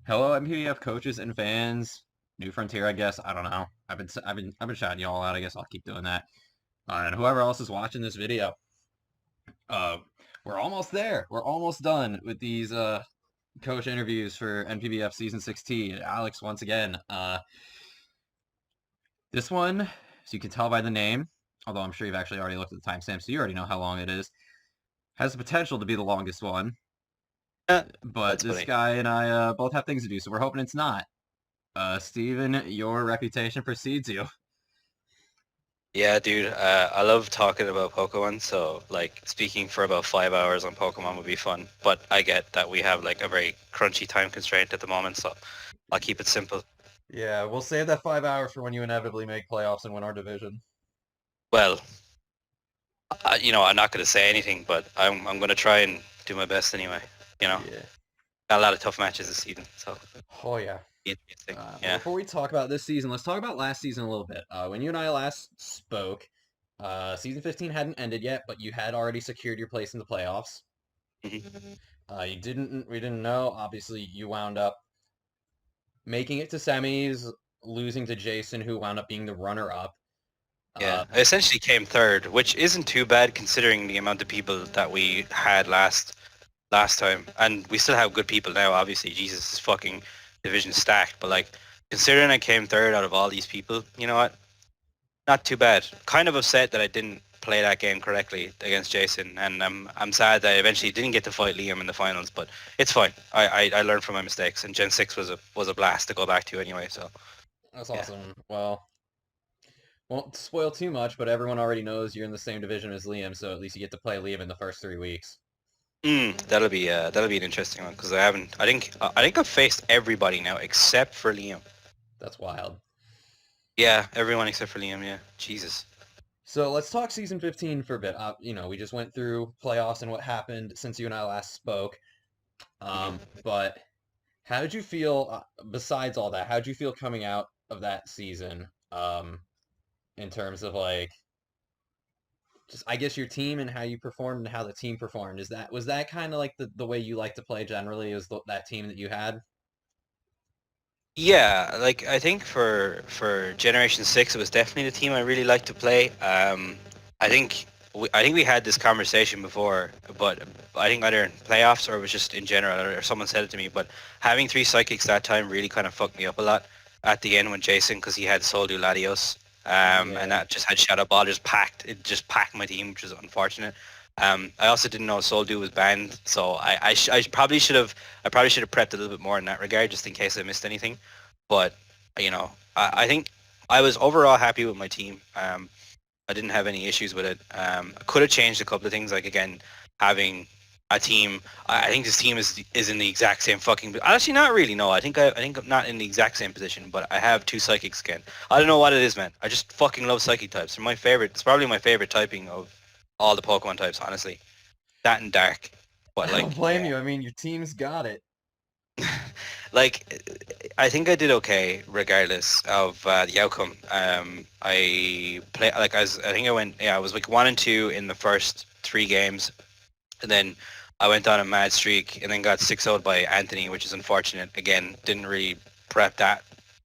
Hello, NPBF coaches and fans. New Frontier, I guess. I don't know. I've been shouting you all out. I guess I'll keep doing that. And whoever else is watching this video, uh, we're almost there. We're almost done with these coach interviews for NPBF season 16. Alex, once again, this one, as you can tell by the name, although I'm sure you've actually already looked at the timestamp, so you already know how long it is, has the potential to be the longest one. But That's this funny. guy and I both have things to do, so we're hoping it's not. Steven, your reputation precedes you. Yeah, dude. I love talking about Pokemon. So, like, speaking for about 5 hours on Pokemon would be fun. But I get that we have like a very crunchy time constraint at the moment, so I'll keep it simple. Yeah, we'll save that 5 hours for when you inevitably make playoffs and win our division. Well, I'm not going to say anything, but I'm going to try and do my best anyway. You know, Yeah. got a lot of tough matches this season, so Oh yeah. interesting. But Yeah. before we talk about this season, let's talk about last season a little bit. When you and I last spoke, season 15 hadn't ended yet, but you had already secured your place in the playoffs. Mhm. We didn't know. Obviously, you wound up making it to semis, losing to Jason, who wound up being the runner-up. Yeah, Uh, I essentially came third, which isn't too bad considering the amount of people that we had last time, and we still have good people now. Obviously, Jesus is fucking division stacked, but like considering I came third out of all these people, you know what? Not too bad. Kind of upset that I didn't play that game correctly against Jason, and I'm sad that I eventually didn't get to fight Liam in the finals. But it's fine. I learned from my mistakes, and Gen 6 was a blast to go back to anyway. So that's yeah. awesome. Well, won't spoil too much, but everyone already knows you're in the same division as Liam, so at least you get to play Liam in the first 3 weeks. That'll be an interesting one because I haven't. I think I've faced everybody now except for Liam. That's wild. Yeah, everyone except for Liam. Yeah, Jesus. So let's talk season 15 for a bit. We just went through playoffs and what happened since you and I last spoke. Mhm. But how did you feel, besides all that, how did you feel coming out of that season, in terms of like, just I guess your team and how you performed and how the team performed? Was that kind of like the way you like to play generally? Is that team that you had? Yeah, like I think for Generation 6, it was definitely the team I really liked to play. I think we had this conversation before, but I think either in playoffs or it was just in general, or someone said it to me. But having three psychics that time really kind of fucked me up a lot at the end when Jason, because he had Soldu Latios, and Yeah. that just had Shadow Ball just packed my team, which was unfortunate. I also didn't know Soldu was banned, so I probably should have prepped a little bit more in that regard, just in case I missed anything. But I think I was overall happy with my team. I didn't have any issues with it. I could have changed a couple of things, like again having a team. I think this team is in the exact same fucking. Actually, not really. No, I think I'm not in the exact same position, but I have two psychics again. I don't know what it is, man. I just fucking love psychic types. They're my favorite. It's probably my favorite typing of all the Pokemon types, honestly. That and dark. But I don't like, blame yeah. you. I mean, your team's got it. Like, I think I did okay regardless of the outcome. I play like I think I went, yeah, I was like 1-2 in the first three games, and then I went on a mad streak and then got 6-0'd by Anthony, which is unfortunate. Again, didn't really prep that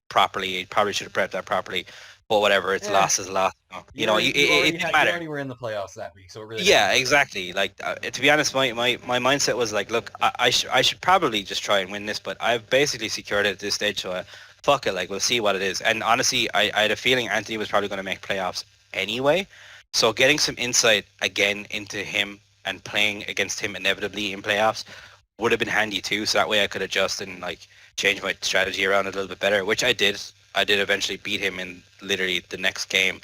properly. Probably should have prepped that properly, but whatever. It's Eh, lost is lost. It didn't you matter. already were in the playoffs that week, so it really doesn't Yeah, matter. exactly. Like to be honest, my mindset was like, look, I should probably just try and win this, but I've basically secured it at this stage, so fuck it. Like we'll see what it is. And honestly, I had a feeling Anthony was probably going to make playoffs anyway, so getting some insight again into him and playing against him inevitably in playoffs would have been handy too. So that way I could adjust and like change my strategy around a little bit better, which I did. I did eventually beat him in literally the next game.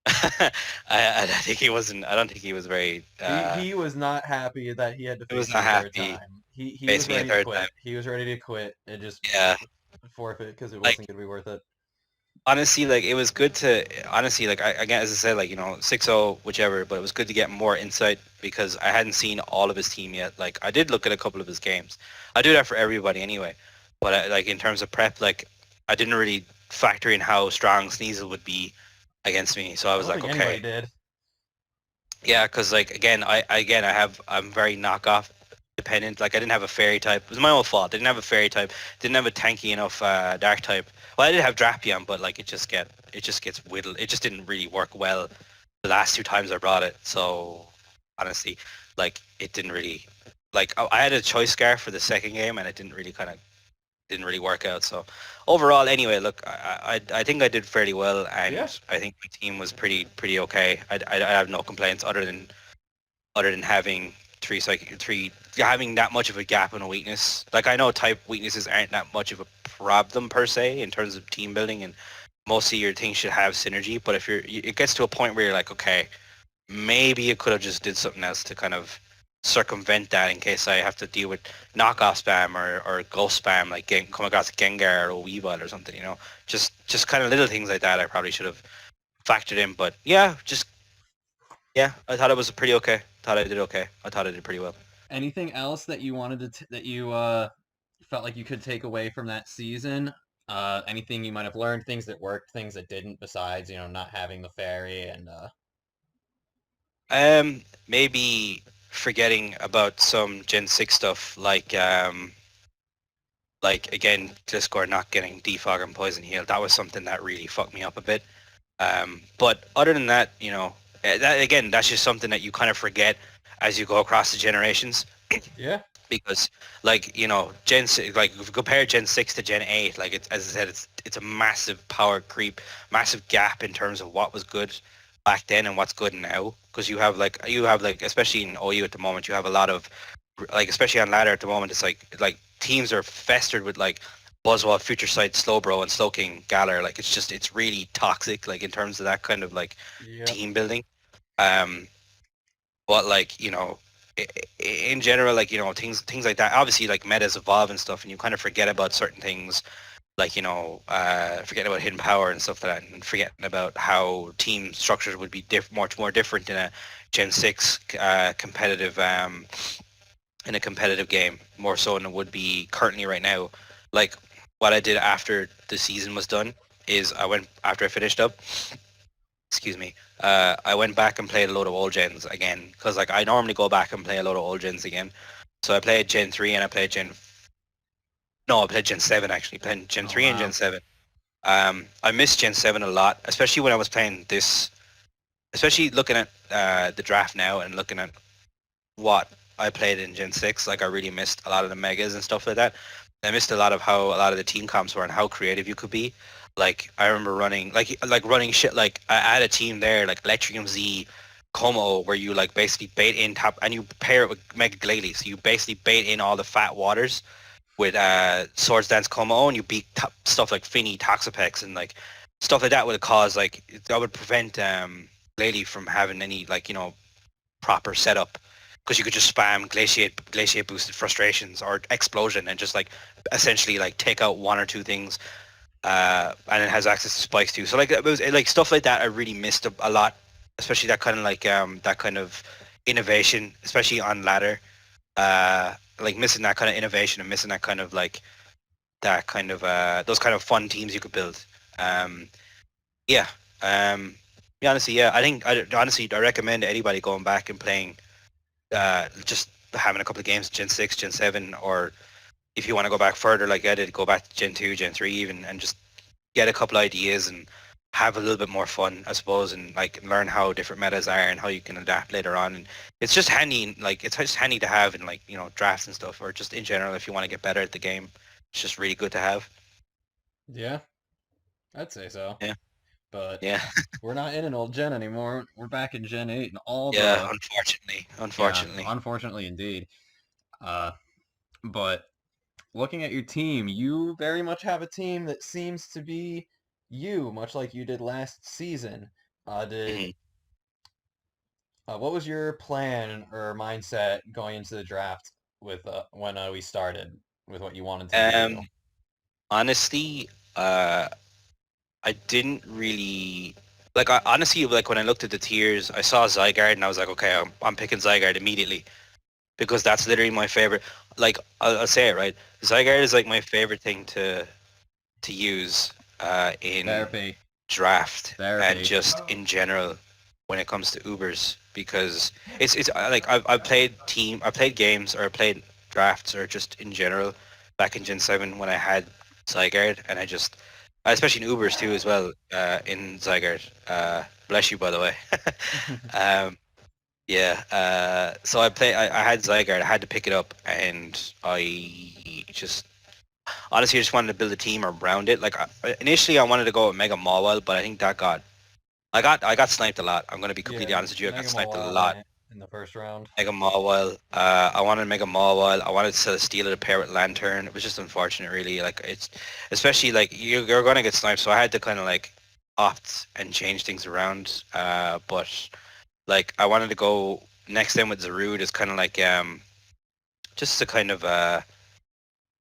I think he wasn't. I don't think he was very. He was not happy that he had to He was face you not a third happy time. He was facing me a ready to third time. quit. He was ready to quit and just Yeah, forfeit because it wasn't like going to be worth it. honestly, like it was good to honestly, like again, as I said, like 6-0, whichever. But it was good to get more insight because I hadn't seen all of his team yet. Like I did look at a couple of his games. I do that for everybody anyway. But like in terms of prep, like I didn't really factor in how strong Sneasel would be against me. So I I was don't like, think anybody okay, did. yeah, because like again, I'm very knockoff dependent. Like I didn't have a fairy type. It was my own fault. I didn't have a fairy type. Didn't have a tanky enough dark type. Well, I did have Drapion, but like it just gets whittled. It just didn't really work well the last two times I brought it. So honestly, like it didn't really like I had a choice scarf for the second game, and it didn't really work out. So overall, anyway, look, I think I did fairly well, and Yeah. I think my team was pretty okay. I have no complaints other than having three having that much of a gap and a weakness. Like I know type weaknesses aren't that much of a problem per se in terms of team building, and most of your things should have synergy. But if it gets to a point where you're like, okay, maybe you could have just did something else to kind of circumvent that in case I have to deal with knockoff spam or ghost spam, like come across Gengar or Weavile or something, you know. Just kind of little things like that I probably should have factored in. But yeah, I thought it was pretty okay. Thought I did okay. I thought I did pretty well. Anything else that you wanted to that you felt like you could take away from that season? Anything you might have learned, things that worked, things that didn't, besides, not having the fairy and Maybe forgetting about some Gen 6 stuff like again, Discord not getting defog and poison heal. That was something that really fucked me up a bit. But other than that, that's just something that you kind of forget as you go across the generations. yeah. Because Gen 6, like if you compare Gen 6 to Gen 8, like it's, as I said, it's a massive power creep, massive gap in terms of what was good back then and what's good now. Because you have like especially in OU at the moment, you have a lot of like, especially on ladder at the moment, it's like teams are festered with like Buzzwole, Future Sight, Slowbro, and Slowking Galar. Like it's really toxic, like in terms of that kind of like Yep. team building. Um, but like in general, like things like that. Obviously, like metas evolve and stuff, and you kind of forget about certain things, like forgetting about hidden power and stuff like that, and forgetting about how team structures would be much more different in a Gen 6 competitive in a competitive game, more so than it would be currently right now. Like what I did after the season was done is after I finished up, excuse me, I went back and played a load of old gens again, because like I normally go back and play a load of old gens again. So I played Gen 3 and I played I played Gen 7 actually, played Gen Oh 3 and Gen wow. 7. I missed Gen 7 a lot, especially when I was playing this, especially looking at the draft now and looking at what I played in Gen 6. Like I really missed a lot of the megas and stuff like that. I missed a lot of how a lot of the team comps were and how creative you could be. Like I remember running running shit, like I had a team there like Electrium Z, Como, where you like basically bait in top and you pair it with Mega Glalie. So you basically bait in all the fat waters with Swords Dance Como, and you beat stuff like Finny, Toxapex, and like stuff like that would cause like that would prevent Glalie from having any like proper setup, because you could just spam glaciate boosted frustrations or explosion and just like essentially like take out one or two things, and it has access to spikes too. So like it was like stuff like that I really missed a lot, especially that kind of like that kind of innovation, especially on ladder, like missing that kind of innovation and missing that kind of like that kind of those kind of fun teams you could build. um yeah yeah, honestly, yeah, I recommend anybody going back and playing, just having a couple of games Gen 6, Gen 7, or if you want to go back further like I did, go back to Gen 2, Gen 3 even, and just get a couple ideas and have a little bit more fun, I suppose, and like learn how different metas are and how you can adapt later on. And it's just handy, like it's just handy to have in like drafts and stuff, or just in general if you want to get better at the game. It's just really good to have. Yeah, I'd say so. Yeah, But yeah, we're not in an old gen anymore. We're back in Gen 8 and all yeah. the yeah, Unfortunately. unfortunately indeed. Uh but looking at your team, you very much have a team that seems to be you, much like you did last season. Did Mhm. what was your plan or mindset going into the draft with when we started with what you wanted to do? Um, honestly, uh, I didn't really like. I honestly like when I looked at the tiers, I saw Zygarde and I was like, okay, I'm picking Zygarde immediately, because that's literally my favorite. Like I'll say it right. Zygarde is like my favorite thing to use in Therapy, draft and therapy. just in general when it comes to Ubers, because it's like I've played games, or I played drafts or just in general back in Gen 7 when I had Zygarde, and especially in Ubers too as well, in Zygarde. Bless you, by the way. um, yeah, so I had Zygarde, I had to pick it up, and I just, honestly, I just wanted to build a team around it. Like, initially I wanted to go with Mega Mawile, but I think I got sniped a lot. I'm going to be Yeah, completely honest with you, I got Mega sniped a Mall lot. in the first round. Mega Mawile. I wanted Mega Mawile. I wanted to steal it a pair with Lantern. It was just unfortunate, really. Like it's, especially like you're gonna get sniped, so I had to kind of like opt and change things around. But like I wanted to go next in with Zarude as kind of like just to kind of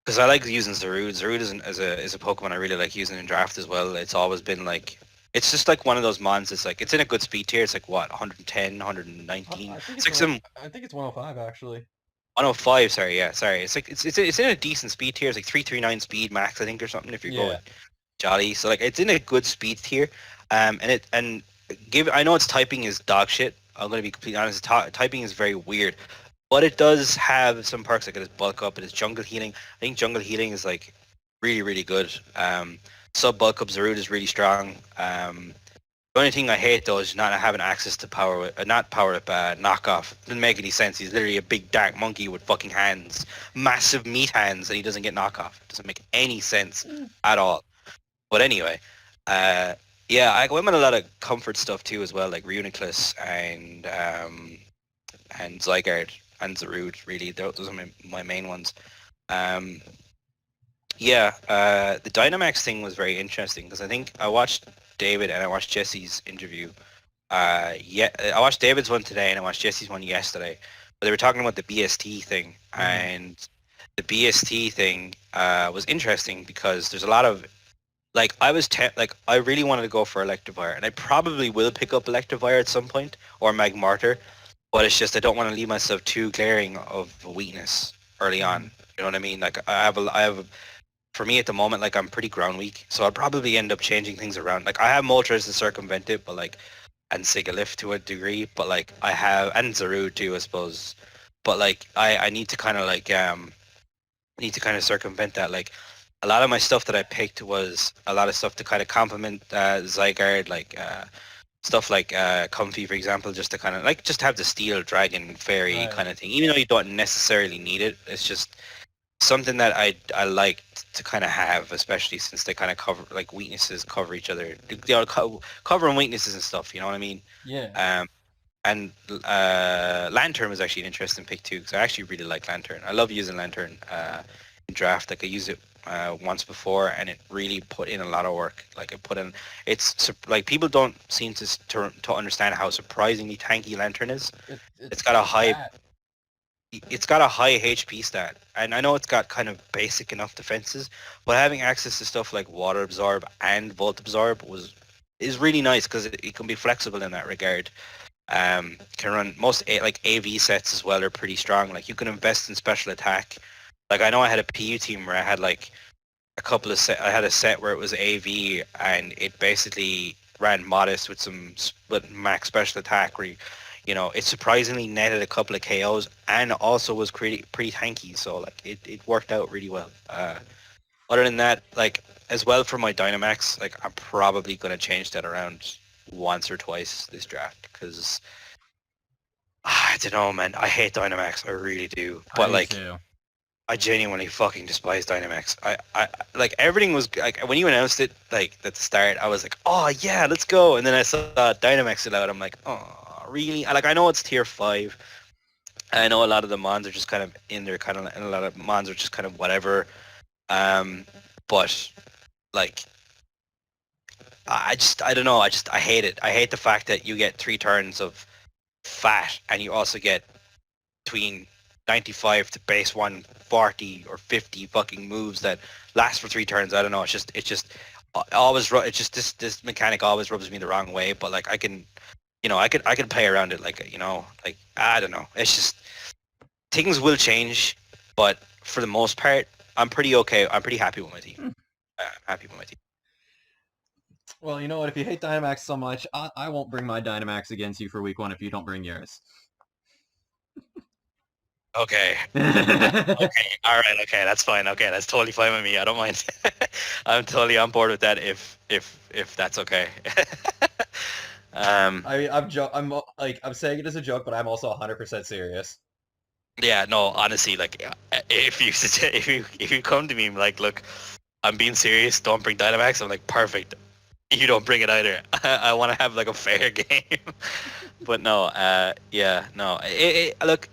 because I like using Zarude. Zarude is a Pokemon I really like using in draft as well. It's always been like, it's just like one of those mons. It's like it's in a good speed tier. It's like what, 110, 119. I think It's it's like some I think it's 105 actually. 105. Sorry, yeah, sorry. It's like it's in a decent speed tier. It's like 339 speed max, I think, or something. If you're Yeah. going jolly, so like it's in a good speed tier. And give, I know its typing is dog shit. I'm gonna be completely honest. Typing is very weird. But it does have some perks like it is bulk up, it is jungle healing. I think jungle healing is like really, really good. Sub bulk up Zarude is really strong. The only thing I hate though is not having access to not power up knockoff. Doesn't make any sense. He's literally a big dark monkey with fucking hands, massive meat hands, and he doesn't get knockoff. Doesn't make any sense at all. But anyway, uh, yeah, I went with a lot of comfort stuff too as well, like Reuniclus and Zygarde and Zarude. Really, those are my main ones. Um, yeah, the Dynamax thing was very interesting because I think I watched David and I watched Jesse's interview. Yeah, I watched David's one today and I watched Jesse's one yesterday. But they were talking about the BST thing, and the BST thing was interesting because there's a lot of, like, like I really wanted to go for Electivire, and I probably will pick up Electivire at some point or Magmartyr, but it's just I don't want to leave myself too glaring of a weakness early on. You know what I mean? Like for me at the moment, like I'm pretty ground weak, so I'll probably end up changing things around. Like I have Moltres to circumvent it, but like, and Sigalith to a degree, but like I have, and Zarude too, I suppose. But like I need to kind of like need to kind of circumvent that. Like a lot of my stuff that I picked was a lot of stuff to kind of complement Zygarde, like stuff like Comfy, for example, just to kind of like just have the Steel Dragon Fairy Right. kind of thing. Even though you don't necessarily need it, it's just something that I like to kind of have, especially since they kind of cover, like, weaknesses cover each other. You know, covering weaknesses and stuff. You know what I mean? Yeah. Um, and Lantern was actually an interesting pick too, because I actually really like Lantern. I love using Lantern in draft. Like I used it once before, and it really put in a lot of work. Like it put in, like people don't seem to understand how surprisingly tanky Lantern is. It's got a high That. it's got a high HP stat, and I know it's got kind of basic enough defenses, but having access to stuff like Water Absorb and Volt Absorb is really nice because it can be flexible in that regard. Can run most like AV sets as well are pretty strong. Like you can invest in special attack. Like I know I had a PU team where I had like a couple of I had a set where it was AV and it basically ran modest with some with max special attack where it surprisingly netted a couple of KOs and also was pretty tanky. So like it worked out really well. Other than that, like as well for my Dynamax, like I'm probably gonna change that around once or twice this draft because I don't know, man. I hate Dynamax. I really do. I But do like too. I genuinely fucking despise Dynamax. I like everything was like when you announced it like at the start, I was like, oh yeah, let's go. And then I saw Dynamax it out. I'm like, oh really? Like I know it's tier 5. I know a lot of the mons are just kind of in there, kind of, and a lot of mons are just kind of whatever. Um, but like I don't know. I hate it. I hate the fact that you get 3 turns of fat and you also get between 95 to base 140 or 50 fucking moves that last for 3 turns. I don't know. It's just it's just this mechanic always rubs me the wrong way. But like I can play around it. Like like I don't know. It's just things will change, but for the most part, I'm pretty okay. I'm pretty happy with my team. I'm happy with my team. Well, you know what? If you hate Dynamax so much, I won't bring my Dynamax against you for week 1 if you don't bring yours. Okay. Okay. All right. Okay. That's fine. Okay. That's totally fine with me. I don't mind. I'm totally on board with that if that's okay. um. I mean, I'm like I'm saying it as a joke, but I'm also 100% serious. Yeah. No. Honestly, like, if you if you come to me and like, look, I'm being serious. Don't bring Dynamax. I'm like, perfect. You don't bring it either. I want to have like a fair game. But no. Yeah. No. Look.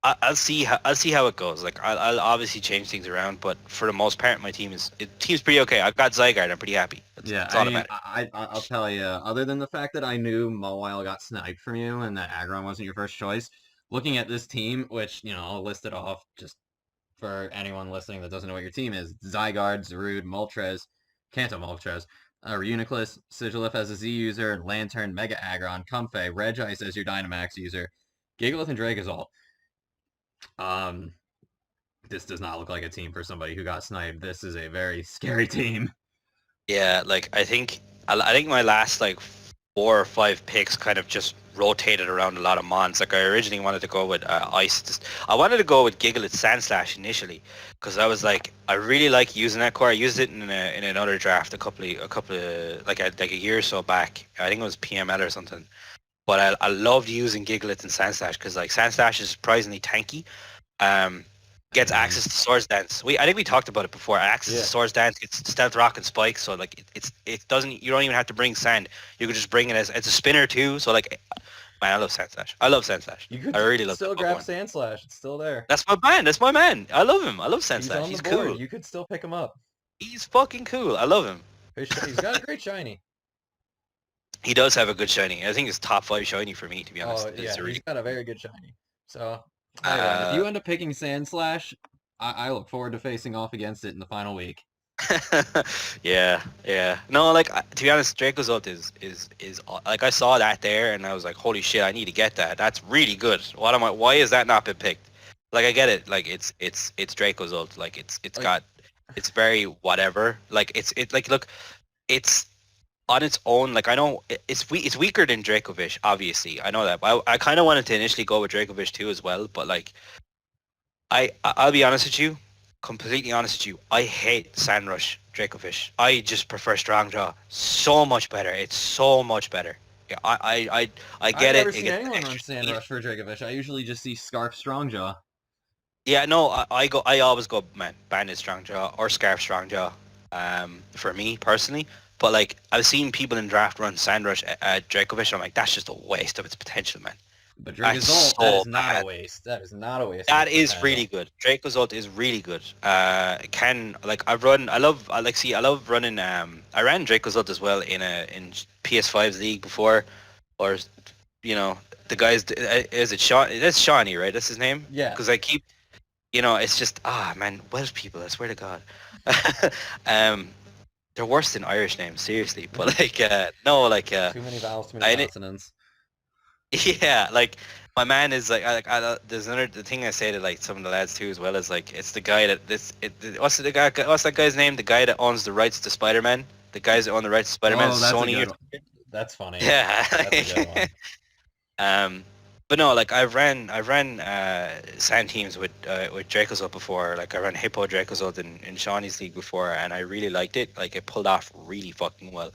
I'll see how it goes. Like I'll obviously change things around, but for the most part, my team's pretty okay. I've got Zygarde. I'm pretty happy. Yeah, That's I all that mean, matters. I'll tell you. Other than the fact that I knew Mawile got sniped from you and that Aggron wasn't your first choice, looking at this team, which I'll list it off just for anyone listening that doesn't know what your team is: Zygarde, Zarude, Moltres, Kanto Moltres, Reuniclus, Sigilyph as a Z user, Lantern, Mega Aggron, Comfey, Regice as your Dynamax user, Gigalith and Dracozolt. Um, this does not look like a team for somebody who got sniped. This is a very scary team. Yeah, like I think my last like 4 or 5 picks kind of just rotated around a lot of mons. Like I originally wanted to go with Ice. I wanted to go with Gigalith Sandslash initially because I was like, I really like using that core. I used it in another draft a couple of like a year or so back. I think it was PML or something. But I loved using Gigalith and Sandslash because like Sandslash is surprisingly tanky. Um, I gets mean, access to Swords Dance. I think we talked about it before. Access to yeah. Swords Dance, it's Stealth Rock and Spike, so like it doesn't. You don't even have to bring Sand. You could just bring it as it's a spinner too. So like, man, I love Sandslash. I love Sandslash. You I could really love that still grab Pokemon. Sandslash. It's still there. That's my man. That's my man. I love him. I love He's Sandslash. on the He's board. cool. You could still pick him up. He's fucking cool. I love him. He's got a great shiny. He does have a good shiny. I think it's top 5 shiny for me, to be honest. Oh yeah, It's a he's really got a very good shiny. So hey man, if uh you end up picking Sandslash, I look forward to facing off against it in the final week. yeah, yeah. No, like to be honest, Dracozolt is like I saw that there and I was like, holy shit, I need to get that. That's really good. What am I? Why is that not been picked? Like I get it. Like it's Dracozolt. Like it's Like got it's very whatever. Like it's like look, it's on its own. Like I know it's weaker than Dracovish. Obviously, I know that. But I kind of wanted to initially go with Dracovish too as well. But like I'll be honest with you, completely honest with you. I hate Sandrush Dracofish. I just prefer Strongjaw. So much better. It's so much better. Yeah, I I've get it. never It seen gets anyone run extra speed. Sandrush for Dracovish. I usually just see Scarf Strongjaw. Yeah, no, I always go man Bandit Strongjaw or Scarf Strongjaw. For me personally. But like I've seen people in draft run Sandrush at Dracovish. I'm like, that's just a waste of its potential, man. But That's Dracozolt, that so is not a bad. waste. That is not a waste of That its is potential. really good. Dracozolt is really good. Can like I've run. I love. I like see. I love running. I ran Dracozolt as well in PS5's league before, or the guys. Is it Sean? That's Shawnee, right? That's his name. Yeah. Because I keep. It's just man, Welsh people. I swear to God. um, they're worse than Irish names, seriously. But like, no, like, Too many vowels, too many I consonants. yeah, like my man is there's another the thing I say to like some of the lads too as well is like it's the guy that what's that guy's name? The guy that owns the rights to Spider-Man. The guys that own the rights to Spider-Man. Oh, that's a Sony. good one. That's funny. Yeah. That's a good one. But no, like I've ran sand teams with Dracozolt before. Like I ran Hippo Dracozolt in Shawnee's league before, and I really liked it. Like it pulled off really fucking well.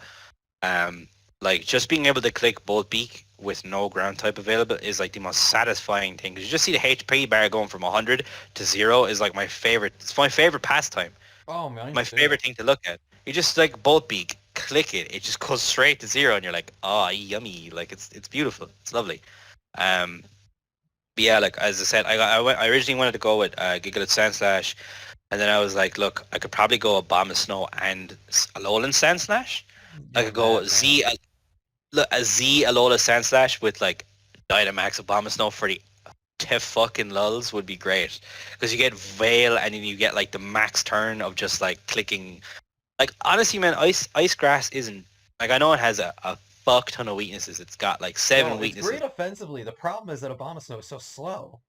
Um, like just being able to click Bolt Beak with no ground type available is like the most satisfying thing. 'Cause you just see the HP bar going from 100 to 0 is like my favorite. It's my favorite pastime. Oh, man. My favorite thing to look at. You just like Bolt Beak, click it. It just goes straight to 0, and you're like, oh, yummy. Like it's beautiful. It's lovely. Um, but yeah, like as I said, I originally wanted to go with Gigalith Sandslash, and then I was like, look, I could probably go Obama Snow and Alolan Sandslash. I could go a Z Alola Sandslash with like Dynamax Obama for the tiff fucking lulls would be great because you get Veil and then you get like the max turn of just like clicking. Like honestly, man, Ice Grass isn't like I know it has a fuck ton of weaknesses. It's got like 7 It's weaknesses. great offensively. The problem is that Abomasnow is so slow.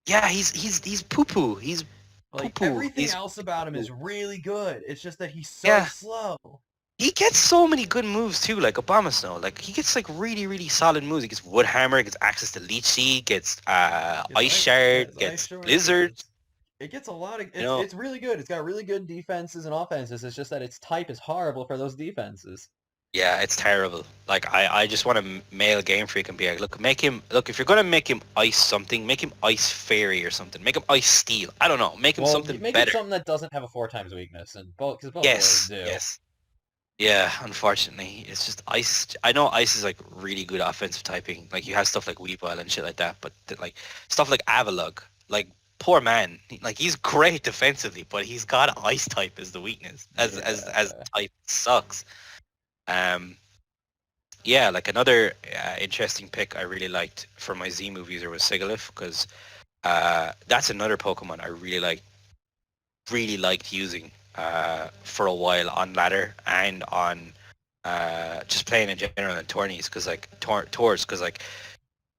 Yeah, he's poo poo. He's Like poo poo. everything else about him is really good. It's just that he's so Yeah. slow. he gets so many good moves too, like Abomasnow. Like he gets like really, really solid moves. He gets Wood Hammer, gets access to Leech Seed, gets Ice Yeah, Shard, it's Ice gets Shard. Blizzard. It gets a lot of You know, it's really good. It's got really good defenses and offenses. It's just that its type is horrible for those defenses. yeah, it's terrible. Like I just want to mail Game Freak and be like, look, make him look. If you're gonna make him Ice something, make him Ice Fairy or something. Make him Ice Steel. I don't know. Make him Well, something make it better. something that doesn't have a 4 times weakness, and both because both of those Yes, do. yes. Yeah, unfortunately, it's just Ice. I know Ice is like really good offensive typing. Like you have stuff like Weavile and shit like that, but like stuff like Avalugg, like poor man, like he's great defensively, but he's got Ice type as the weakness. As Yeah. type sucks. Um, yeah, like another interesting pick I really liked for my Z move user was Sigilyph because that's another Pokemon I really liked using for a while on ladder and on just playing in general in tourneys because like tours because like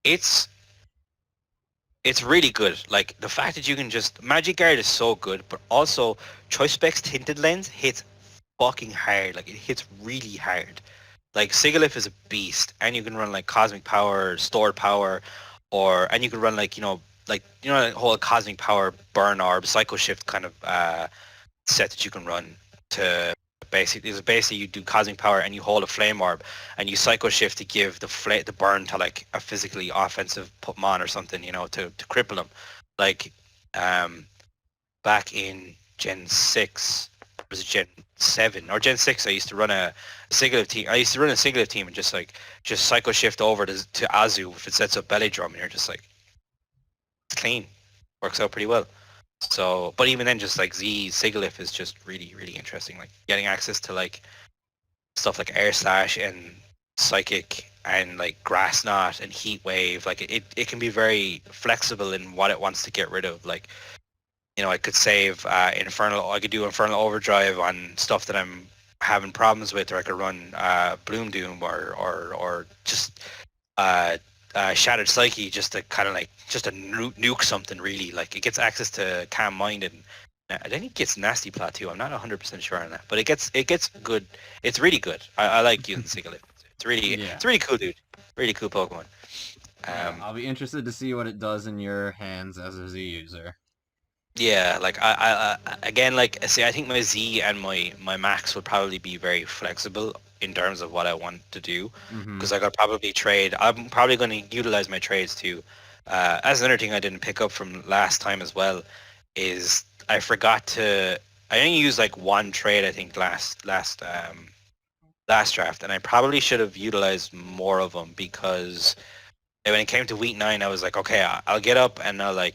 it's it's really good. Like the fact that you can just Magic Guard is so good, but also Choice Specs Tinted Lens hits fucking hard. Like it hits really hard. Like Sigilyph is a beast, and you can run like Cosmic Power, Stored Power, or and you can run like that whole Cosmic Power, Burn Orb, Psycho Shift kind of set that you can run to basically you do Cosmic Power and you hold a Flame Orb and you Psycho Shift to give the burn to like a physically offensive Pokemon or something, to cripple them. Like back in Gen 6, was it Gen 7 or Gen 6, I used to run a Sigilyph team. I used to run a Sigilyph team and just Psycho Shift over to Azu if it sets up Belly Drum and you're just like, it's clean. Works out pretty well. So, but even then, just like Sigilyph is just really, really interesting. Like getting access to like stuff like Air Slash and Psychic and like Grass Knot and Heat Wave. Like it can be very flexible in what it wants to get rid of. Like, I could save Infernal. I could do Infernal Overdrive on stuff that I'm having problems with, or I could run Bloom Doom or just Shattered Psyche just to kind of like just to nuke something really. Like it gets access to Calm Mind and I think it gets Nasty Plot too. I'm not 100% sure on that, but it gets good. It's really good. I like using Sigilyph. Yeah. It's really cool, dude. Really cool Pokemon. Yeah, I'll be interested to see what it does in your hands as a Z user. Yeah, like I again, like see, I think my Z and my Max would probably be very flexible in terms of what I want to do, Mm-hmm. because I could probably trade. I'm probably going to utilize my trades too. As another thing I didn't pick up from last time as well is I forgot to. I only used like one trade I think last draft, and I probably should have utilized more of them because when it came to week 9, I was like, okay, I'll get up and I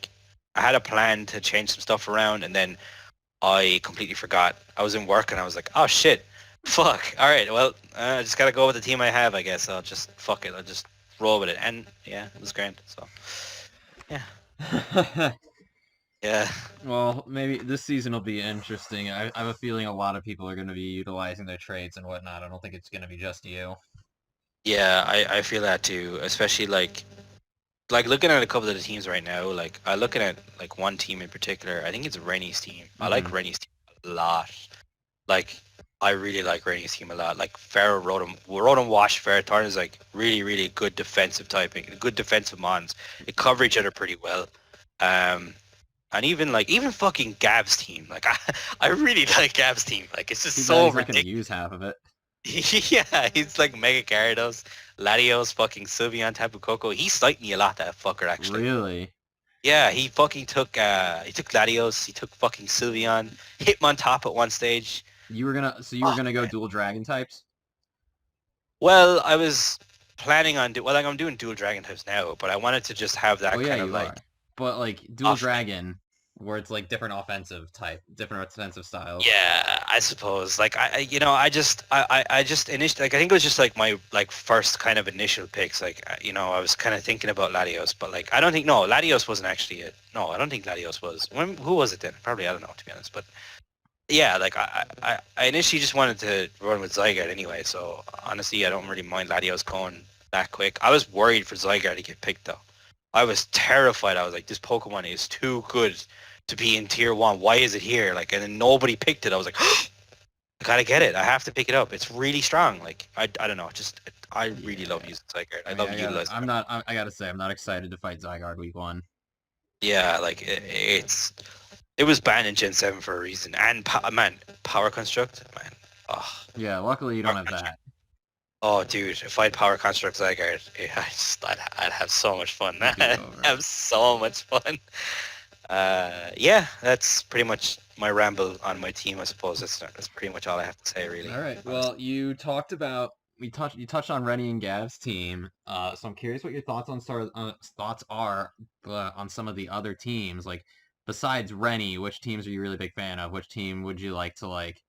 had a plan to change some stuff around, and then I completely forgot. I was in work and I was like, oh shit, fuck. All right, well, I just gotta go with the team I have, I guess. I'll just fuck it. I'll just roll with it, and yeah, it was grand. So yeah, yeah. Well, maybe this season will be interesting. I have a feeling a lot of people are going to be utilizing their trades and whatnot. I don't think it's going to be just you. Yeah, I feel that too, especially like looking at a couple of the teams right now. Like I looking at like one team in particular. I think it's Rennie's team. I like Mm-hmm. Rennie's team a lot. Like I really like Rennie's team a lot. Like Rotom Wash, Ferrothorn is like really, really good defensive typing, good defensive mons. They cover each other pretty well. Um, and even fucking Gab's team. Like I really like Gab's team. Like it's just Too bad so he's not going to ridiculous. use half of it. Yeah, he's like Mega Gyarados, Latios, fucking Sylveon, Tapu Koko. He sniped me a lot, that fucker actually. Really? Yeah, he fucking took Latios, he took fucking Sylveon, hit him on top at one stage. You were Oh, gonna go dual dragon types? well, I was planning on like I'm doing dual dragon types now, but I wanted to just have Oh that yeah, kind of you like are. But like dual off. dragon, where it's like different different offensive styles. Yeah, I suppose. Like I just initially like I think it was just like my like first kind of initial picks. Like I was kind of thinking about Latios, but like I don't think Latios wasn't actually it. No, I don't think Latios was. Who was it then? Probably I don't know to be honest. But yeah, like I initially just wanted to run with Zygarde anyway. So honestly, I don't really mind Latios going that quick. I was worried for Zygarde to get picked though. I was terrified. I was like, this Pokemon is too good to be in tier 1. Why is it here? Like, and then nobody picked it. I was like, I gotta get it. I have to pick it up. It's really strong. Like I don't know. Just I really love Yeah. using Zygarde. I I mean, love utilizing it. I gotta say, I'm not excited to fight Zygarde week 1. Yeah, like it was banned in Gen 7 for a reason. And man, Power Construct, man. Oh, Yeah, luckily you don't Power have Construct. that. Oh, dude, if I had Power Construct Zygarde, I'd have so much fun. It'd be I'd over. have so much fun. Yeah, that's pretty much my ramble on my team. I suppose that's pretty much all I have to say, really. All right. Honestly. Well, you touched on Rennie and Gav's team. So I'm curious what your thoughts are on some of the other teams. Like besides Rennie, which teams are you really big fan of? Which team would you like to like?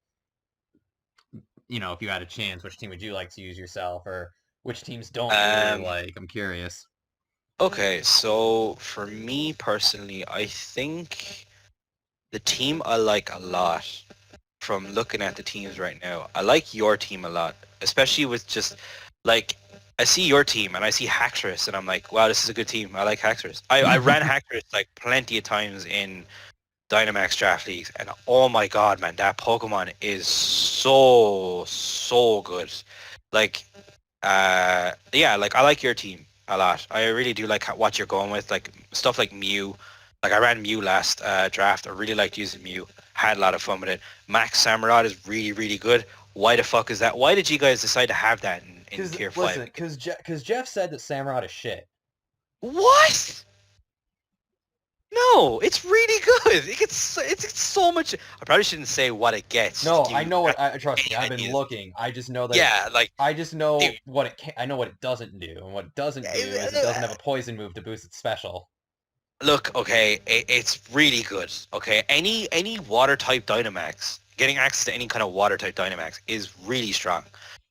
If you had a chance, which team would you like to use yourself, or which teams don't you really Um, like? I'm curious. okay, so for me personally, I think the team I like a lot from looking at the teams right now, I like your team a lot, especially with just like I see your team and I see Haxorus and I'm like, wow, this is a good team. I like Haxorus. I ran Haxorus like plenty of times in Dynamax draft leagues, and oh my god, man, that Pokemon is so good. Like, yeah, like I like your team a lot. I really do like what you're going with, like stuff like Mew. Like I ran Mew last draft. I really liked using Mew. Had a lot of fun with it. Max Samurott is really good. Why the fuck is that? Why did you guys decide to have that in Because tier 5? listen, because Jeff said that Samurott is shit. What? No, it's really good. It's so much. I probably shouldn't say what it gets to No, give I you know what. Trust me, any I've been ideas. looking. I just know that Yeah, like I just know dude, what it can. I know what it doesn't do, and what it doesn't do is it doesn't have a poison move to boost its special. look, okay, it's really good. Okay, any water type Dynamax, getting access to any kind of water type Dynamax is really strong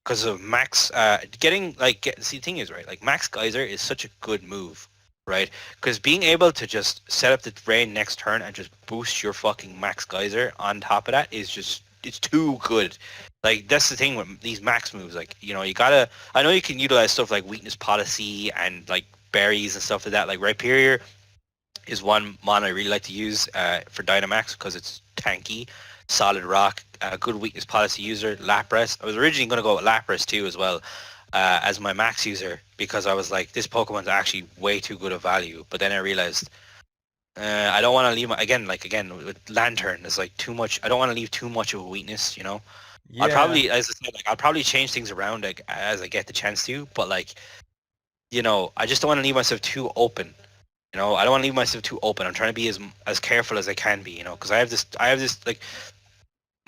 because of Max. See, the thing is, right, like Max Geyser is such a good move, right? Because being able to just set up the rain next turn and just boost your fucking Max Geyser on top of that is just it's too good. Like that's the thing with these max moves. Like you gotta. I know you can utilize stuff like weakness policy and like berries and stuff like that. Like Rhyperior is one mon I really like to use for Dynamax because it's tanky, solid rock, good weakness policy user. Lapras. I was originally going to go with Lapras too as well as my max user because I was like, this Pokemon's actually way too good of value. But then I realized I don't want to leave again with Lantern. It's like too much. I don't want to leave too much of a weakness. I'll Yeah, probably, as I said, like I'll probably change things around like as I get the chance to. But like I just don't want to leave myself too open. I don't want to leave myself too open. I'm trying to be as careful as I can be, because I have this like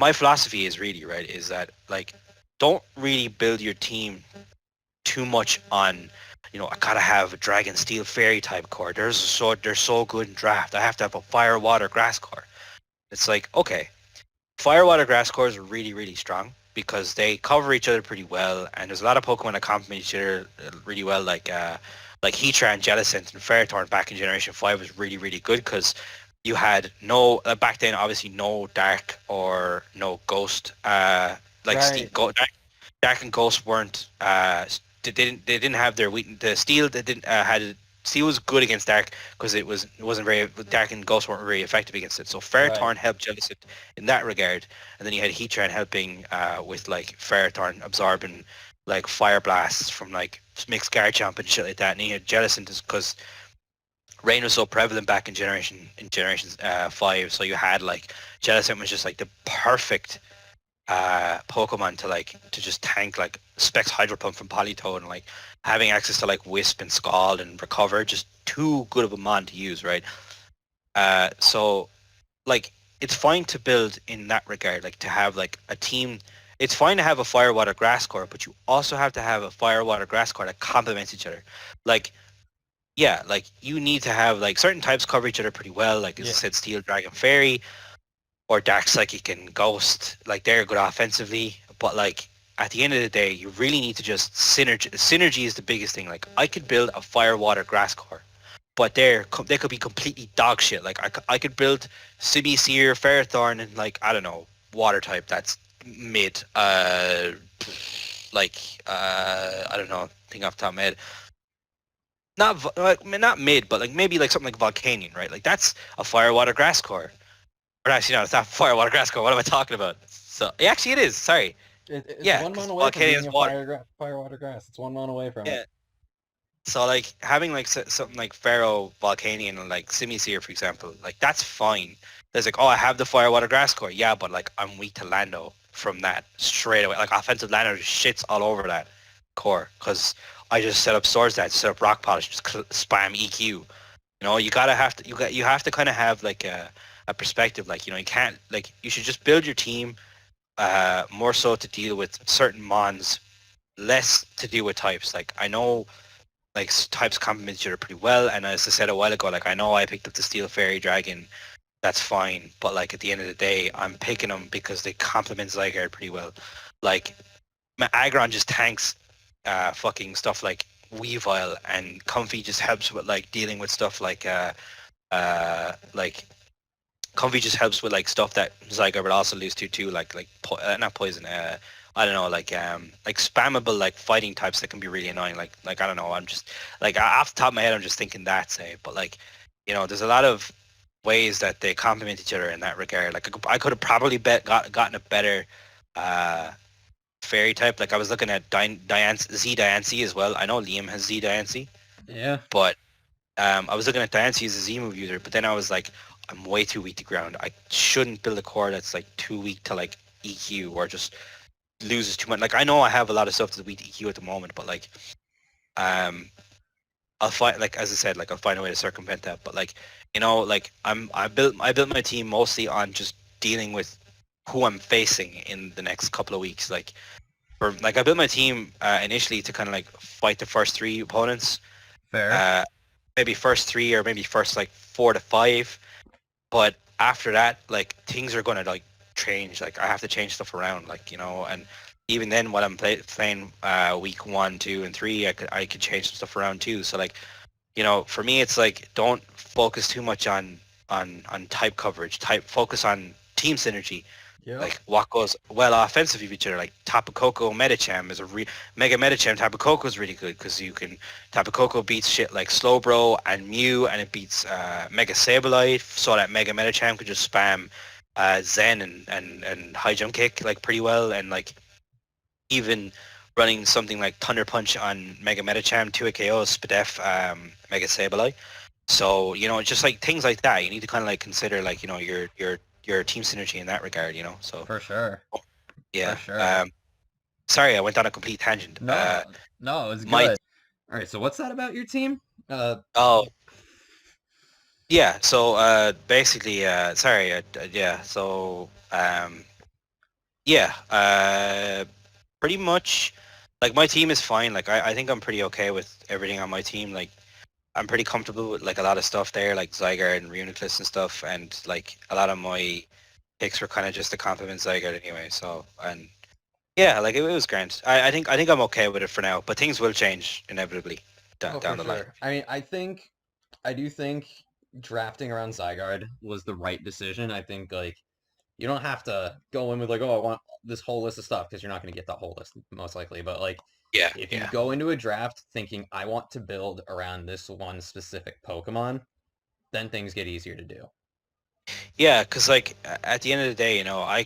my philosophy is really right is that like don't really build your team too much on I gotta have a dragon steel fairy type core. They're so good in draft. I have to have a fire water grass core. It's like okay, fire water grass cores are really strong because they cover each other pretty well, and there's a lot of Pokemon that complement each other really well, like Heatran and Jellicent and Ferrothorn back in Generation 5 was really good because you had no back then obviously no Dark or no Ghost like right. Dark and Ghost weren't they didn't have their weak the Steel they didn't had Steel was good against Dark because it wasn't very Dark and Ghost weren't very effective against it. So Right. Ferrothorn helped Jellicent in that regard, and then you had Heatran helping with like Ferrothorn absorbing like fire blasts from like mixed Garchomp and shit like that. And then you had Jellicent because rain was so prevalent back in generations 5, so you had like Jellicent was just like the perfect Pokemon to just tank like Specs Hydro Pump from Politoed and like having access to like Wisp and Scald and Recover, just too good of a mon to use, right? So like it's fine to build in that regard, like to have like a team. It's fine to have a fire water grass core, but you also have to have a fire water grass core that complements each other. Like yeah, like you need to have like certain types cover each other pretty well. Like as I Yeah. said, Steel Dragon Fairy or Dark Psychic and Ghost, like they're good offensively, but like at the end of the day, you really need to just synergy. Synergy is the biggest thing. Like I could build a fire water grass core, but they could be completely dog shit. Like I could build Simi Seer, Ferrothorn, and like I don't know water type that's mid. Like I don't know. Think off the top of my head. Not mid, but like maybe like something like Volcanion, right? Like that's a fire water grass core. Or actually, no, it's not fire water grass core. What am I talking about? So actually, it is. Sorry. It's Yeah, one because mon away from being Volcanions a water. fire water grass. It's 1 mon away from it. Yeah. So like having like something like Pharaoh, Volcanion, and like Simisear, for example, like that's fine. There's like, oh, I have the Fire Water Grass core. Yeah, but like I'm weak to Lando from that straight away. Like offensive Lando just shits all over that core because I just set up Swords Dance, set up Rock Polish, just spam EQ. You gotta have to you have to kind of have like a perspective. Like you can't like you should just build your team more so to deal with certain mons, less to deal with types. Like I know like types complement each other pretty well. And as I said a while ago, like I know I picked up the Steel Fairy Dragon, that's fine. But like at the end of the day, I'm picking them because they complement Zygarde pretty well. Like Aggron just tanks fucking stuff like Weavile, and Comfy just helps with like dealing with stuff like Comfy just helps with like stuff that Zygarde would also lose to too, not poison. I don't know, like spammable like fighting types that can be really annoying. Like I don't know. I'm just like off the top of my head, I'm just thinking that say, but like there's a lot of ways that they complement each other in that regard. Like I could have probably gotten a better uh fairy type. Like I was looking at Z Diancie as well. I know Liam has Z Diancie, Yeah. but I was looking at Diancie as a Z move user, but then I was like, I'm way too weak to ground. I shouldn't build a core that's like too weak to like EQ or just loses too much. Like I know I have a lot of stuff that's weak to EQ at the moment, but like um I'll find like as I said, like I'll find a way to circumvent that. But like like I built my team mostly on just dealing with who I'm facing in the next couple of weeks. Like I built my team initially to kind of like fight the first three opponents. Fair. Uh, maybe first three or maybe first like 4 to 5. But after that, like things are gonna like change. Like I have to change stuff around, like and even then, when I'm playing week 1, 2, and 3, I could change some stuff around too. So like for me, it's like don't focus too much on type coverage. Focus on team synergy. Yep. Like what goes well offensive of each other. Like Tapu Koko Medicham is Mega Medicham. Tapu Koko is really good because Tapu Koko beats shit like Slowbro and Mew, and it beats Mega Sableye, so that Mega Medicham could just spam Zen and High Jump Kick like pretty well, and like even running something like Thunder Punch on Mega Medicham to a KO Spadef Mega Sableye. So just like things like that, you need to kind of like consider like your team synergy in that regard. So For sure. yeah. For sure. Sorry, I went on a complete tangent. No, no, it's My good. All right, so what's that about your team? oh yeah. So basically, sorry. Yeah. So yeah. Pretty much, like my team is fine. Like I think I'm pretty okay with everything on my team. Like I'm pretty comfortable with like a lot of stuff there, like Zygarde and Reuniclus and stuff, and like a lot of my picks were kind of just to compliment Zygarde anyway. So and yeah, like it was grand. I think I'm okay with it for now, but things will change inevitably Oh, for down the line. sure. I mean, I do think drafting around Zygarde was the right decision. I think like you don't have to go in with like, oh, I want this whole list of stuff because you're not going to get that whole list most likely. But like, Yeah, if you yeah, go into a draft thinking I want to build around this one specific Pokemon, then things get easier to do. yeah. Because like at the end of the day,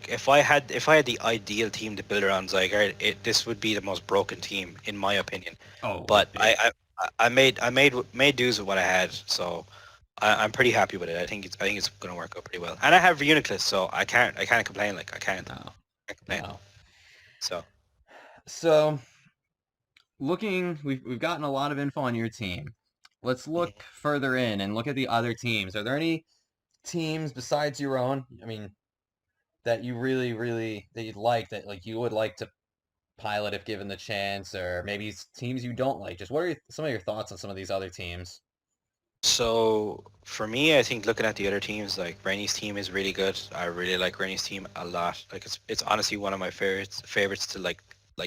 if I had the ideal team to build around Zygarde, this would be the most broken team in my opinion. Oh, But it, I made dues with what I had, so I'm pretty happy with it. I think it's gonna work out pretty well. And I have Reuniclus, so I can't complain. Like no, can't complain. no. So So we've gotten a lot of info on your team. Let's look mhm. further in and look at the other teams. Are there any teams besides your own? I mean, that you really, really that you'd like that like you would like to pilot if given the chance, or maybe teams you don't like. Just what are some of your thoughts on some of these other teams? So for me, I think looking at the other teams, like Rennie's team is really good. I really like Rennie's team a lot. Like it's honestly one of my favorites to like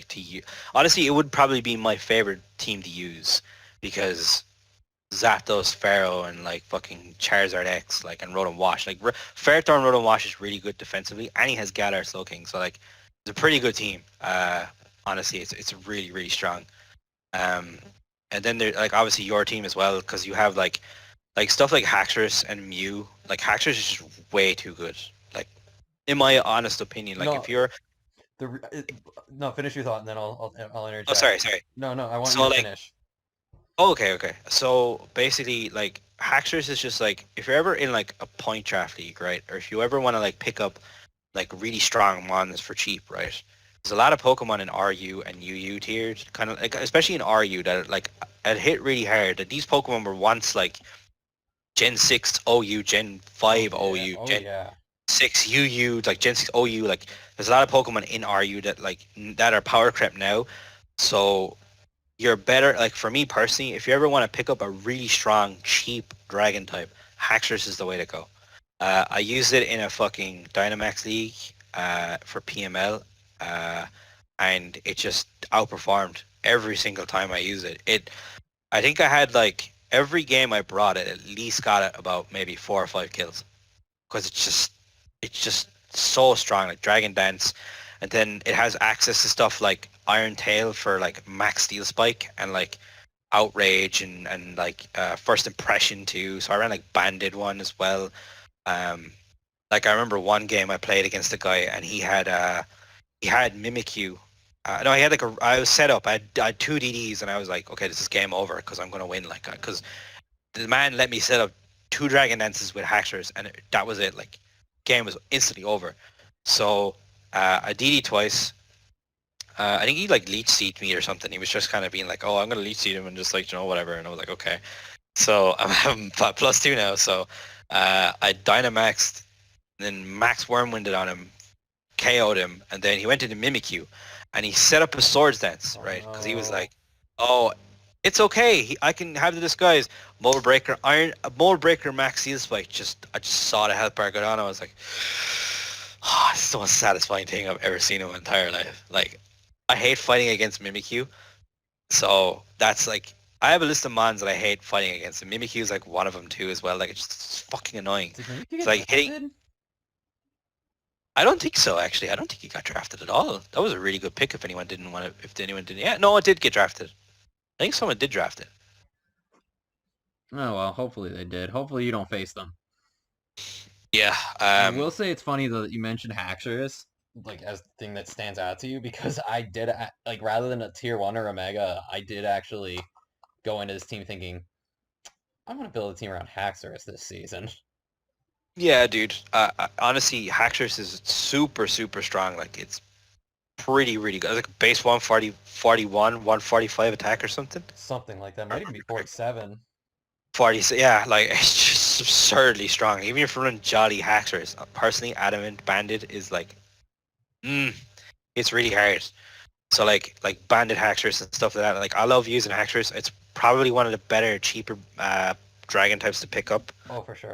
to use. Honestly, it would probably be my favorite team to use because Zapdos, Pharaoh, and like fucking Charizard X, like and Rotom Wash. Like Ferrothorn Rotom Wash is really good defensively, and he has Galar Slowking. So like it's a pretty good team. Honestly, it's really really strong. Um, and then there like obviously your team as well because you have like stuff like Haxorus and Mew. Like Haxorus is just way too good. Like in my honest opinion. Like No, if you're, no, finish your thought and then I'll oh interject. sorry. No, I want you So to like, finish. oh, okay. So basically, like Hackers is just like if you're ever in like a point draft league, right? Or if you ever want to like pick up like really strong ones for cheap, right? There's a lot of Pokemon in RU and UU tiers, kind of like especially in RU that like it hit really hard. That these Pokemon were once like Gen 6 OU, Gen Oh 5 yeah, OU, oh Gen yeah. 6 UU, like Gen 6 OU. Like there's a lot of Pokemon in RU that like that are power crept now. So you're better. Like for me personally, if you ever want to pick up a really strong, cheap Dragon type, Haxorus is the way to go. I used it in a fucking Dynamax league for PML, uh, and it just outperformed every single time I used it. I think I had like every game I brought it at least got it about maybe 4 or 5 kills because it's just so strong, like Dragon Dance, and then it has access to stuff like Iron Tail for like max Steel Spike and like Outrage and like First Impression too. So I ran like Banded one as well. Um, like I remember one game I played against a guy and he had Mimikyu. No, he had like I was set up. I had 2 DDs and I was like, okay, this is game over because I'm gonna win. Like, because the man let me set up 2 Dragon Dances with Hackers and that was it. Like, game was instantly over. So I DD twice. I think he like leech seed me or something. He was just kind of being like, "Oh, I'm gonna leech seed him," and just like whatever. And I was like, "Okay." So I'm having +2 now. So I Dynamaxed, then Max Wormwinded on him, KO'd him, and then he went into Mimikyu, and he set up a Swords Dance, Oh right? Because he was no. like, "Oh, it's okay. I can have the disguise." Mold Breaker, Mold Breaker, Max Steel Spike. I just saw the health bar go down. I was like, "Oh, it's the most satisfying thing I've ever seen in my entire life." Like, I hate fighting against Mimikyu, so that's like. I have a list of mons that I hate fighting against, and Mimikyu is like one of them too as well. Like it's fucking annoying. Did Mimikyu It's get like hitting. drafted? I don't think so. Actually, I don't think he got drafted at all. That was a really good pick. If anyone didn't want to, if anyone didn't, yeah, no, it did get drafted. I think someone did draft it. Oh well, hopefully they did. Hopefully you don't face them. Yeah. I will say it's funny though that you mentioned Haxorus like as the thing that stands out to you because I did like rather than a tier one or a mega, I did actually go into this team thinking I'm gonna build a team around Haxorus this season. Yeah, dude. Honestly, Haxorus is super, super strong. Like it's pretty, really good. It's like base 140, 41, 145 attack or something. Something like that. I Might even be remember correctly. 47. 40. Yeah, like it's just absurdly strong. Even if you run Jolly Haxorus, personally, Adamant Bandit is like, mm, it's really hard. So like banded hackers and stuff like that. Like I love using hackers. It's probably one of the better, cheaper dragon types to pick up. Oh, for sure.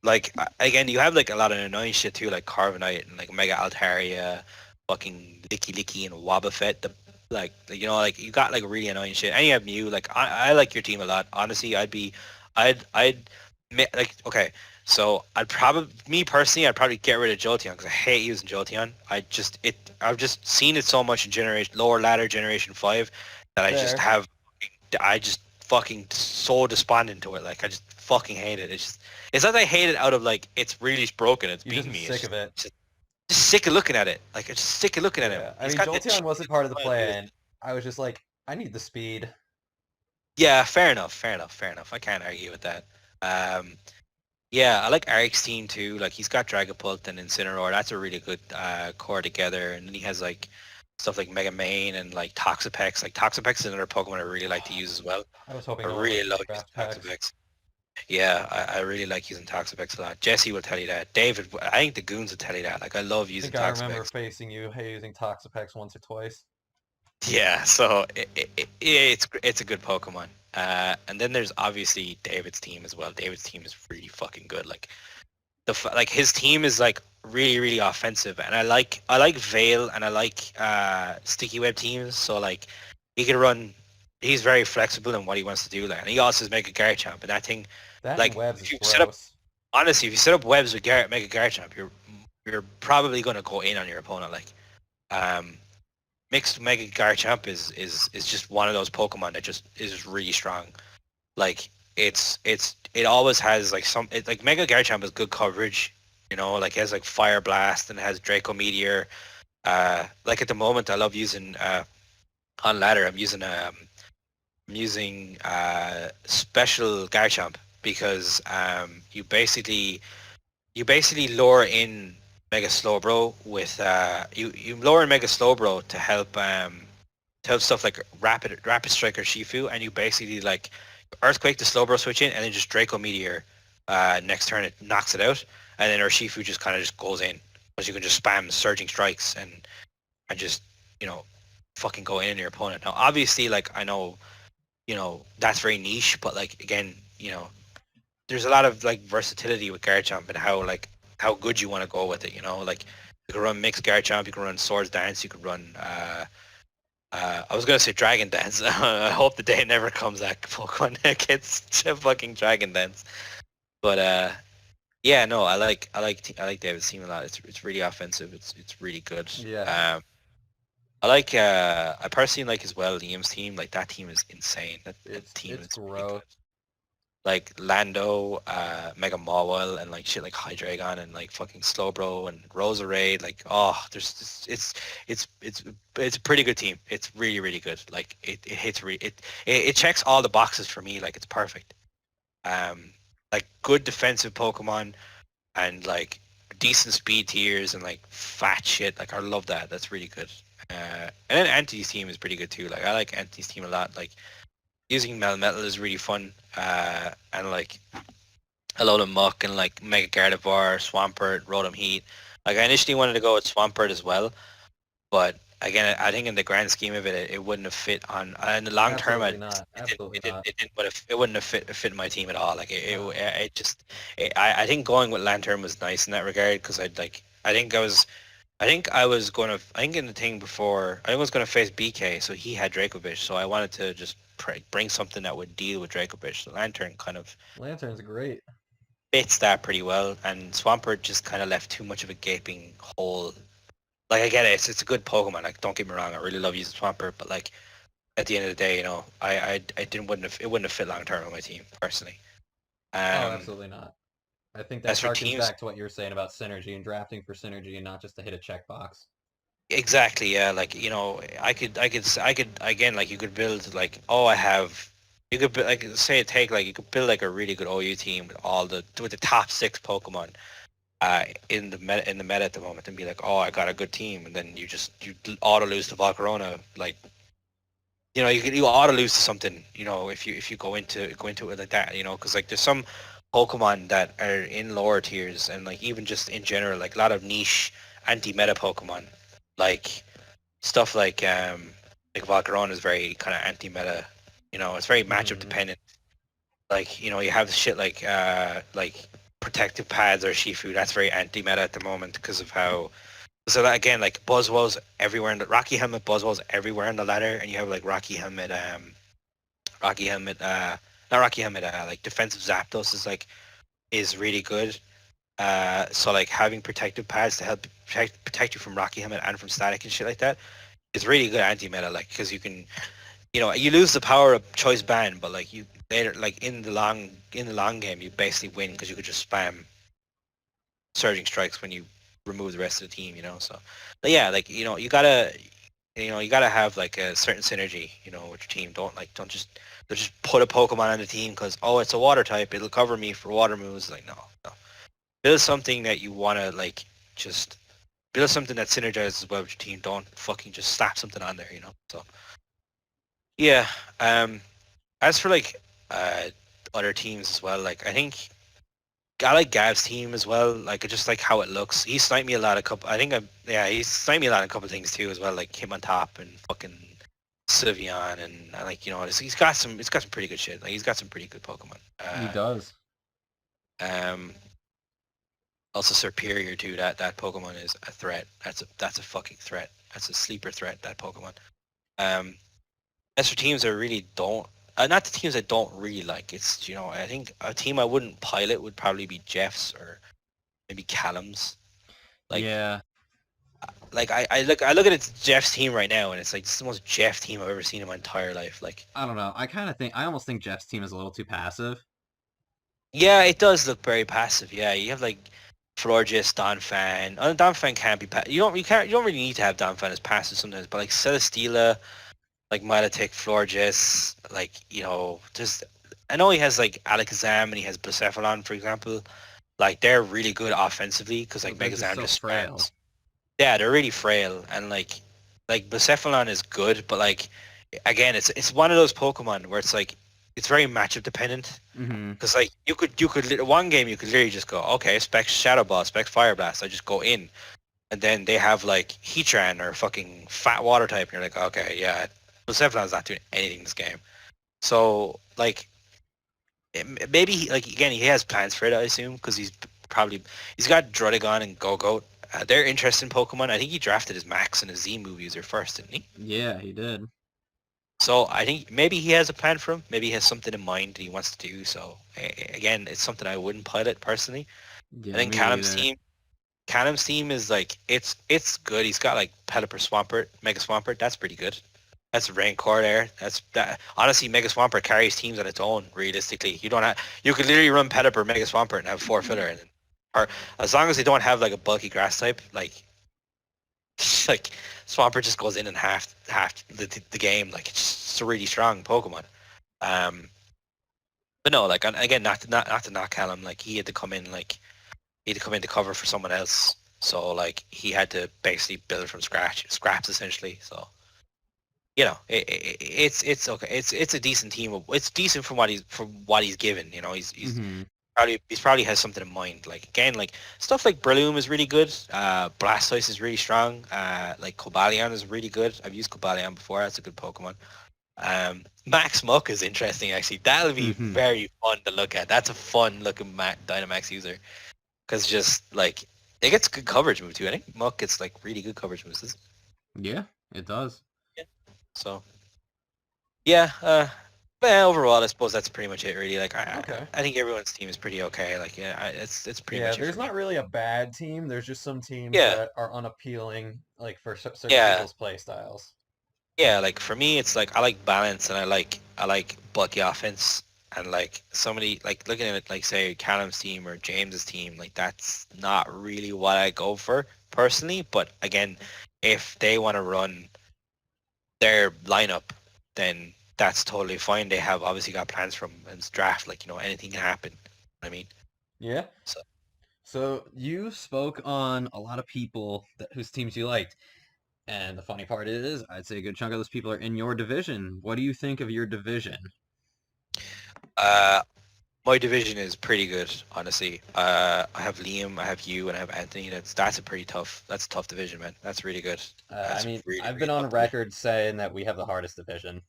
Like again, you have like a lot of annoying shit too, like Carvanite and like Mega Altaria, fucking Licky and Wobbuffet. Like you got like really annoying shit. And you have Mew. Like I like your team a lot. Honestly, like okay. So me personally, I'd probably get rid of Jolteon because I hate using Jolteon. I've just seen it so much in lower ladder generation 5 that Fair. I just fucking so despondent to it. Like I just fucking hate it. It's not that I hate it out of like it's really broken. It's You're just beating me. sick of it. Just sick of looking at it. Like I'm just sick of looking at him. Yeah. I He's mean, got the Jolteon wasn't part of the cheapest plan. I was just like, I need the speed. Yeah, fair enough. I can't argue with that. Um, yeah, I like Eric's team too. Like he's got Dragapult and Incineroar. That's a really good core together. And then he has like stuff like Mega Mane and like Toxapex. Like Toxapex is another Pokemon I really like to use as well. I was hoping I no one would really love using draft packs. Toxapex. Yeah, I really like using Toxapex a lot. Jesse will tell you that. David, I think the goons will tell you that. Like I love I using think I remember Toxapex. facing you using Toxapex once or twice. Yeah, so it's a good Pokemon. And then there's obviously David's team as well. David's team is really fucking good. Like like his team is like really really offensive, and I like Veil and I like Sticky Web teams. So like he can run. He's very flexible in what he wants to do. Like, and he also has Mega Garchomp, and that thing, That and like webs if is you set up gross. honestly, if you set up webs with Mega Garchomp, you're probably gonna go in on your opponent. Like um mixed Mega Garchomp is just one of those Pokemon that just is really strong. Like it always has like like Mega Garchomp has good coverage. You know, like it has like Fire Blast and it has Draco Meteor. Like at the moment, I love using on ladder. I'm using special Garchomp because you basically lure in Mega Slowbro with you lure in Mega Slowbro to help stuff like Rapid Strike or Shifu, and you basically like Earthquake the Slowbro switch in, and then just Draco Meteor next turn it knocks it out, and then our Shifu just kind of just goes in because you can just spam Surging Strikes and just you know fucking go in on your opponent. Now obviously like I know that's very niche, but like again there's a lot of like versatility with Garchomp and how good you want to go with it. Like you can run mixed Garchomp, you can run Swords Dance, you could run. I was gonna say Dragon Dance. I hope the day never comes that Pokemon gets to fucking Dragon Dance. But yeah, no, I like David's team a lot. It's really offensive. It's really good. Yeah. I personally like as well Liam's team. Like that team is insane. That team It's is really good. gross. Like Lando, Mega Mawile, and like shit like Hydreigon and like fucking Slowbro and Roserade. Like it's a pretty good team. It's really really good. Like it hits it checks all the boxes for me. Like it's perfect. Um, like good defensive Pokemon and like decent speed tiers and like fat shit. Like I love that. That's really good. And then Anthony's team is pretty good too. Like I like Anthony's team a lot. Like using Melmetal is really fun. And like a load of Muck and like Mega Gardevoir, Swampert, Rotom Heat. Like I initially wanted to go with Swampert as well, but again, I think in the grand scheme of it, it wouldn't have fit on in the long term. Absolutely not. Absolutely not. It wouldn't have fit my team at all. Like it just, I think going with Lantern was nice in that regard because I think in the thing before, I think I was going to face BK, so he had Dracovish, so I wanted to just bring something that would deal with Dracovish. So Lantern kind of Lantern's great. fits that pretty well, and Swampert just kind of left too much of a gaping hole. Like I get it, it's a good Pokemon. Like don't get me wrong, I really love using Swampert, but like at the end of the day, I didn't wouldn't have it wouldn't have fit long term on my team personally. Oh, Um, absolutely not. I think as that for harkens teams, back to what you're saying about synergy and drafting for synergy and not just to hit a checkbox. exactly, yeah. Like I could again, like you could build like, oh, I have. You could like say take like you could build like a really good OU team with the top six Pokemon in the meta at the moment and be like, oh, I got a good team, and then you auto lose to Volcarona. Like you auto lose to something. If you go into it like that. Because like there's some Pokemon that are in lower tiers and like even just in general like a lot of niche anti-meta Pokemon like stuff like Volcarona is very kind of anti-meta. It's very matchup Hmm. dependent. Like you have shit like protective pads or Shifu. That's very anti-meta at the moment because of how. So that again, like Buzzwole's everywhere in the Rocky Helmet, Buzzwole's everywhere in the ladder, and you have like Rocky Helmet, not Rocky Helmet, like defensive Zapdos is really good. So like having protective pads to help protect you from Rocky Helmet and from static and shit like that is really good anti-meta. Like because you can, you lose the power of choice ban, but like you later, like in the long game, you basically win because you could just spam surging strikes when you remove the rest of the team. So, but yeah, like you gotta have like a certain synergy, with your team. Don't just put a Pokemon on the team because oh it's a water type, it'll cover me for water moves. Like no. Build something that you wanna like just build something that synergizes well with your team. Don't fucking just slap something on there. So yeah. As for like uh other teams as well, like I think I like Gav's team as well. Like I just like how it looks. He sniped me a lot of couple. I think yeah, he sniped me a lot of couple things too as well. Like him on top and fucking Sylveon and like he's got some pretty good shit. Like he's got some pretty good Pokemon. He does. Um, also superior to that Pokemon is a threat. That's a fucking threat. That's a sleeper threat. That Pokemon. Um, as for teams that really don't, not the teams I don't really like. It's I think a team I wouldn't pilot would probably be Jeff's or maybe Callum's. Like Yeah. I look at it, Jeff's team right now, and it's like this is the most Jeff team I've ever seen in my entire life. Like, I don't know. I almost think Jeff's team is a little too passive. yeah, it does look very passive. Yeah, you have like Florges, Donphan. Donphan can't be you don't really need to have Donphan as passes sometimes, but like Celesteela, like Miletic, Florges, like just I know he has like Alakazam and he has Blacephalon, for example. Like they're really good offensively because like But they're just Megazam so just frail. spams. Yeah, they're really frail and like Blacephalon is good, but like again, it's one of those Pokemon where it's like it's very matchup dependent. Mm-hmm. Because like one game you could literally just go, okay, Specs Shadow Ball, Specs Fire Blast. I just go in, and then they have like Heatran or fucking Fat Water type, and you're like, okay, yeah, Persephon's not doing anything this game. So like maybe like again he has plans for it, I assume, because he's got Druddigon and Go-Goat. They're interesting Pokemon. I think he drafted his Max and his Z move user first, didn't he? Yeah, he did. So I think maybe he has a plan for him. Maybe he has something in mind that he wants to do. So again, it's something I wouldn't pilot personally. I Yeah, think me either. Callum's team is like it's good. He's got like Pelipper, Swampert, Mega Swampert. That's pretty good. That's Rancor there. That. Honestly, Mega Swampert carries teams on its own. Realistically, you could literally run Pelipper, Mega Swampert, and have 4 filler in it. Or as long as they don't have like a bulky grass type, like like Swampert just goes in and half the game. Like it's just a really strong Pokemon. Um, but no, like again, not to knock Callum. Like he had to come in to cover for someone else. So like he had to basically build from scraps essentially. So it's okay. It's a decent team. It's decent from what he's given. Mm-hmm. He's probably has something in mind. Like again, like stuff like Breloom is really good. Blastoise is really strong. Like Cobalion is really good. I've used Cobalion before. That's a good Pokemon. Max Muck is interesting actually. That'll be Mm-hmm. very fun to look at. That's a fun looking Dynamax user. Because just like it gets good coverage move too. I think Muck gets like really good coverage moves. Yeah, it does. Yeah. So yeah, but yeah, overall, I suppose that's pretty much it. Really, like Okay. I think everyone's team is pretty okay. Like yeah, it's pretty Yeah, much it there's for me. not really a bad team. There's just some teams Yeah, that are unappealing, like for certain yeah, people's play styles. yeah. Like for me, it's like I like balance and I like bulky offense and like somebody like looking at it like say Callum's team or James's team. Like that's not really what I go for personally. But again, if they want to run their lineup, then that's totally fine. They have obviously got plans from and draft. Like anything can happen. I mean, Yeah. so So you spoke on a lot of people whose teams you liked. And the funny part is, I'd say a good chunk of those people are in your division. What do you think of your division? uh, my division is pretty good, honestly. I have Liam, I have you, and I have Anthony. That's a pretty tough. That's a tough division, man. That's really good. I That's a mean, really I've really been on tough division. record saying that we have the hardest division.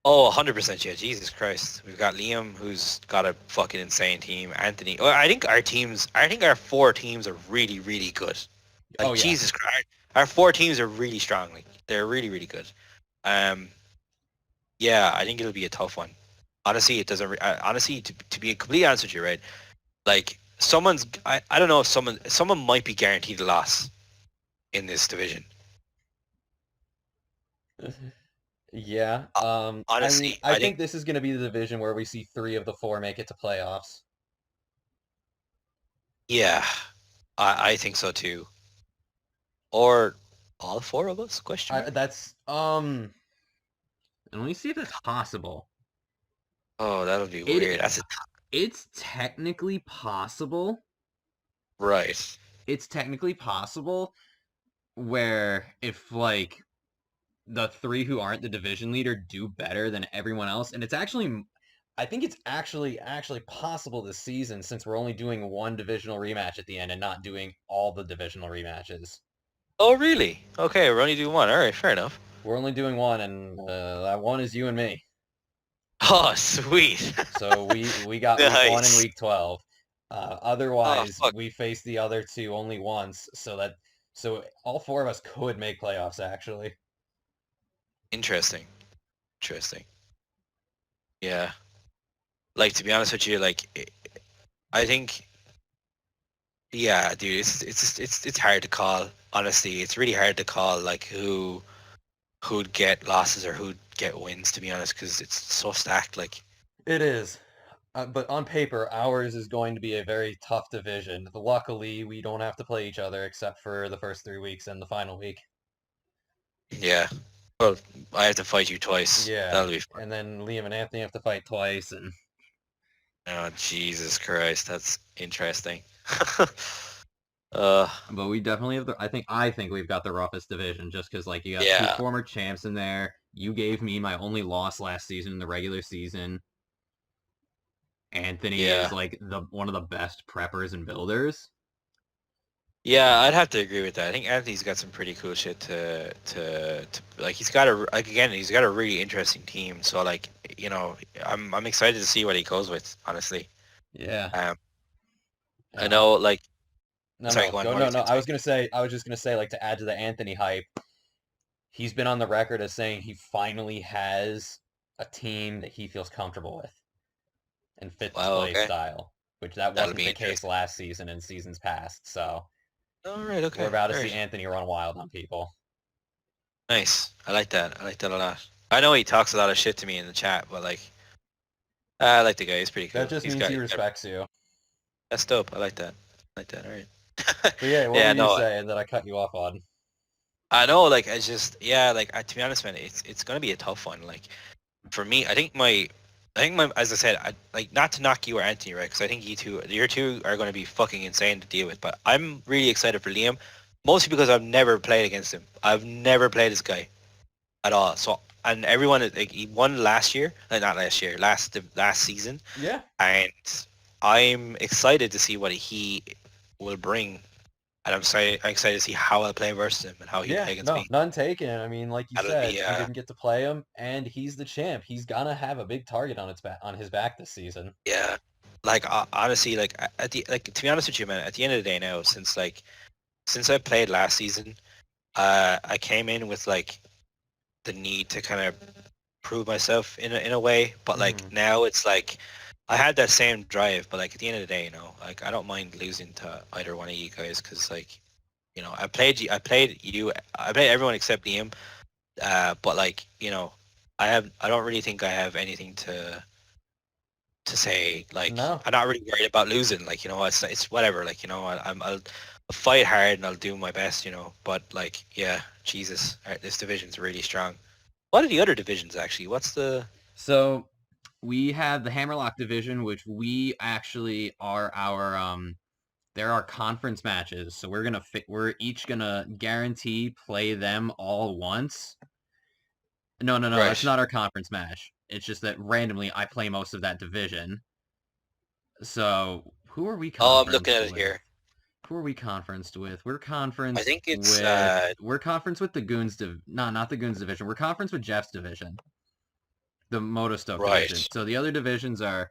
Oh, 100%, yeah. Jesus Christ. We've got Liam, who's got a fucking insane team. Anthony. Well, I think our 4 teams are really, really good. Oh Like, yeah, Jesus Christ. Our 4 teams are really strong. Like, they're really, really good. Um, yeah, I think it'll be a tough one. Honestly, it doesn't. Honestly, to be completely honest with you, right? Like, I don't know if someone might be guaranteed a loss in this division. yeah. I mean, Honestly, I I think, think this is going to be the division where we see 3 of the 4 make it to playoffs. yeah, I think so too. Or all 4 of us? Question mark. That's let me see if that's possible. Oh, that'll be It weird. That's a it's technically possible. right. It's technically possible where if like the 3 who aren't the division leader do better than everyone else, and I think it's actually possible this season since we're only doing 1 divisional rematch at the end and not doing all the divisional rematches. Oh, really? Okay, we're only doing 1. All right, fair enough. We're only doing 1, and that 1 is you and me. Oh, sweet. So we got week 1 and Nice. week 12. Oh, Otherwise, fuck. we faced the other 2 only once, so all 4 of us could make playoffs actually. Interesting. Interesting. Yeah. Like, to be honest with you, like, I think, yeah, dude, it's hard to call. Honestly, it's really hard to call like who'd get losses or who'd get wins. To be honest, because it's so stacked. Like, It is. But on paper, ours is going to be a very tough division. Luckily, we don't have to play each other except for the first 3 weeks and the final week. Yeah. Well, I have to fight you twice. Yeah, That'll be fun. and then Liam and Anthony have to fight twice, and Oh, Jesus Christ, that's interesting. But we definitely have I think we've got the roughest division just because like you got two Yeah, former champs in there. You gave me my only loss last season in the regular season. Anthony is yeah. like one of the best preppers and builders. Yeah, I'd have to agree with that. I think Anthony's got some pretty cool shit to like he's got he's got a really interesting team. So like, I'm excited to see what he goes with, honestly. Yeah. Um I yeah. know like No, sorry, no, go on, go, what were no, you no. saying? Sorry. I was just gonna say, like, to add to the Anthony hype, he's been on the record as saying he finally has a team that he feels comfortable with and fits his Wow, play okay. style, which that That'll wasn't be the case interesting. last season and seasons past. So All right, we're okay. about to All see right. Anthony run wild on people. Nice. I like that. I like that a lot. I know he talks a lot of shit to me in the chat, but like I like the guy. He's pretty cool. That just He's means got, he respects you. that's dope. I like that. I like that. All right. But yeah, what were Yeah, you no, saying that I cut you off on? I know. Like, I just, yeah, like, to be honest, man, it's gonna be a tough one. Like, for me, I think my, as I said, like, not to knock you or Anthony, right? Because I think your two are gonna be fucking insane to deal with. But I'm really excited for Liam, mostly because I've never played against him. I've never played this guy at all. So, and everyone, like, he won last year, not last year, last season, Yeah, and I'm excited to see what he will bring. And I'm excited to see how I'll play versus him and how he'll yeah, play against no, me. none taken. I mean, like you That'll said, be you didn't get to play him, and he's the champ. He's gonna have a big target on his back this season. yeah. Like honestly, like to be honest with you, man, at the end of the day now, since I played last season, I came in with like the need to kind of prove myself in a way, but like Mhm. now it's like I had that same drive, but like at the end of the day, like I don't mind losing to either one of you guys because like I played everyone except Liam, but like I don't really think I have anything to say. Like No, I'm not really worried about losing. Like it's whatever. Like I'll fight hard and I'll do my best. But like yeah, Jesus, this division's really strong. What are the other divisions actually? What's the So we have the Hammerlock division, which we actually are there are conference matches. So we're each gonna guarantee play them all once. No, no, no, that's right? not our conference match. It's just that randomly I play most of that division. So who are we Oh, I'm looking conferenced at it with? here. Who are we conferenced with? I think it's We're conferenced with the Goons no, not the Goons division. We're conferenced with Jeff's division, the Motostoke division. right. So the other divisions are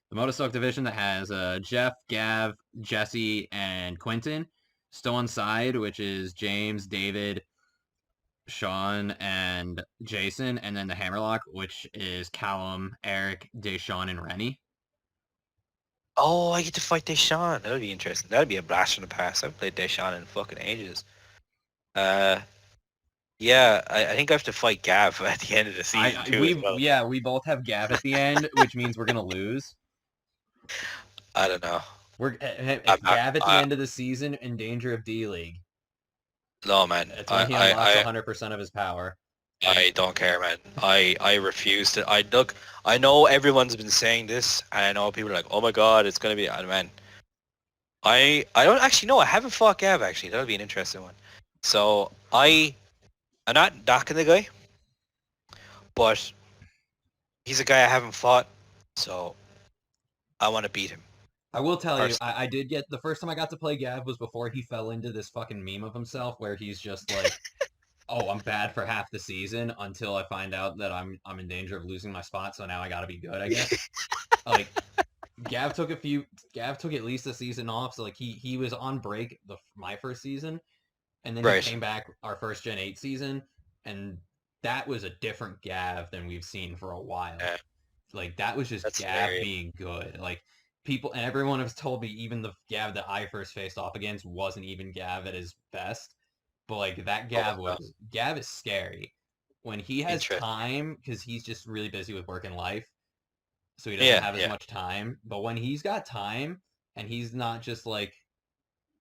the Motostoke division that has Jeff, Gav, Jesse, and Quentin. Stone Side, which is James, David, Sean, and Jason, and then the Hammerlock, which is Callum, Eric, Deshawn, and Rennie. Oh, I get to fight Deshaun. That would be interesting. That would be a blast from the past. I haven't played Deshaun in fucking ages. Uh, yeah, I think I have to fight Gav at the end of the season too as well. We both have Gav at the end, which means we're gonna lose. I don't know. We're I'm not, Gav at the end of the season in danger of D League. no, man. It's when he unlocks 100% of his power. I don't care, man. I refuse to. I know everyone's been saying this, and I know people are like, oh my god, it's gonna be, man. I don't actually know. I haven't fought Gav actually. That'll be an interesting one. So I'm not knocking the guy, but he's a guy I haven't fought, so I want to beat him. I will tell you, Personally. I did get the first time I got to play Gav was before he fell into this fucking meme of himself where he's just like, "Oh, I'm bad for half the season until I find out that I'm in danger of losing my spot, so now I got to be good, I guess." Like Gav took at least a season off, so like he was on break my first season, and then he Right. came back our first Gen 8 season, and that was a different Gav than we've seen for a while. Yeah. Like that was just That's Gav hilarious. being good. Like people and everyone has told me even the Gav that I first faced off against wasn't even Gav at his best. But like that Oh wow. Gav is scary. When he has Interesting. time, because he's just really busy with work and life. so he doesn't Yeah, have as yeah. much time. But when he's got time and he's not just like,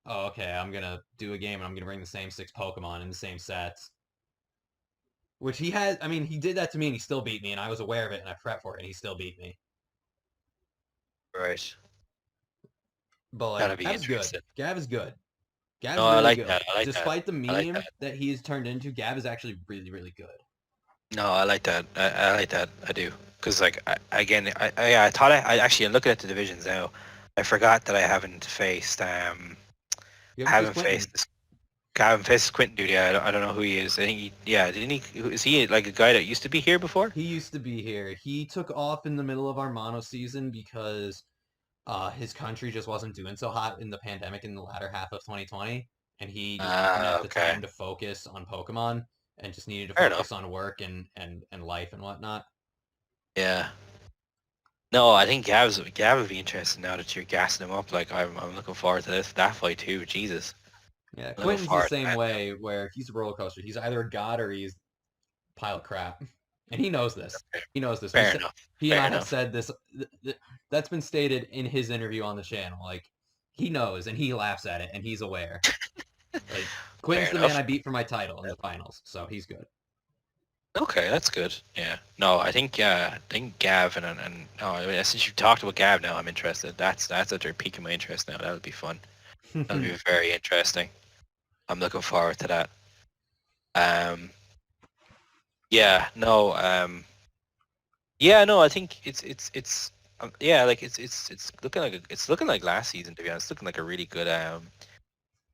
oh, okay, I'm gonna do a game and I'm gonna bring the same 6 Pokemon in the same sets. Which he has. I mean, he did that to me and he still beat me, and I was aware of it and I prepped for it and he still beat me. Right. But That'll like, be Gav's good. interesting. Gav is good. No, Gav's I really like good. that. I like that. Despite the I like meme that. that he's turned into, Gav is actually really, really good. No, I like that. I like that. I do. Because like I thought I actually I'm looking at the divisions now. I forgot that I haven't faced You I haven't haven't faced Quentin. faced this. I haven't faced Quentin dude. Yeah, I don't know who he is. I think didn't he? Is he like a guy that used to be here before? He used to be here. He took off in the middle of our mono season because his country just wasn't doing so hot in the pandemic in the latter half of 2020, and he just didn't have the Okay. time to focus on Pokemon and just needed to Fair focus enough. on work and life and whatnot. Yeah. No, I think Gav would be interested now that you're gassing him up. Like I'm looking forward to that fight too. Jesus. Yeah, I'm looking Quentin's the forward to same that. way where he's a roller coaster. He's either a god or he's a pile of crap, and he knows this. He knows this. Fair enough. He and Fair I have enough. said this. That's been stated in his interview on the channel. Like he knows and he laughs at it and he's aware. Like Quentin's Fair the man enough. I beat for my title in the finals, so he's good. Okay, that's good. Yeah. No, I think Gav and oh, since you talked about Gav now, I'm interested. That's after piquing my interest now. That would be fun. That'll be very interesting. I'm looking forward to that. Yeah. No. Yeah. No. I think it's yeah. Like it's looking like it's looking like last season, to be honest. It's looking like a really good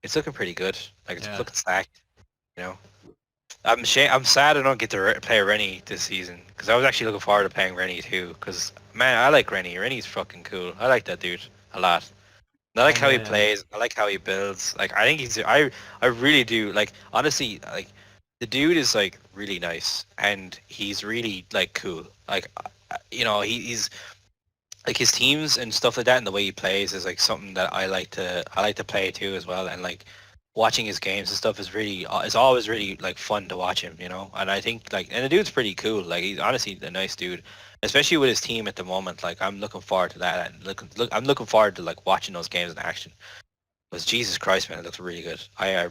It's looking pretty good. Like it's Yeah. looking stacked. You know. I'm sad I don't get to play Rennie this season because I was actually looking forward to playing Rennie too. Because man, I like Rennie. Rennie's fucking cool. I like that dude a lot. I like Oh how he man. plays. I like how he builds. Like I think I really do. Like honestly, like the dude is like really nice and he's really like cool. Like you know he's like his teams and stuff like that and the way he plays is like something that I like to play too as well. And like watching his games and stuff is really it's always really like fun to watch him, you know. And I think like and the dude's pretty cool. Like he's honestly a nice dude, especially with his team at the moment. Like I'm looking forward to that. And I'm looking forward to like watching those games in action. Because Jesus Christ, man, it looks really good. I'm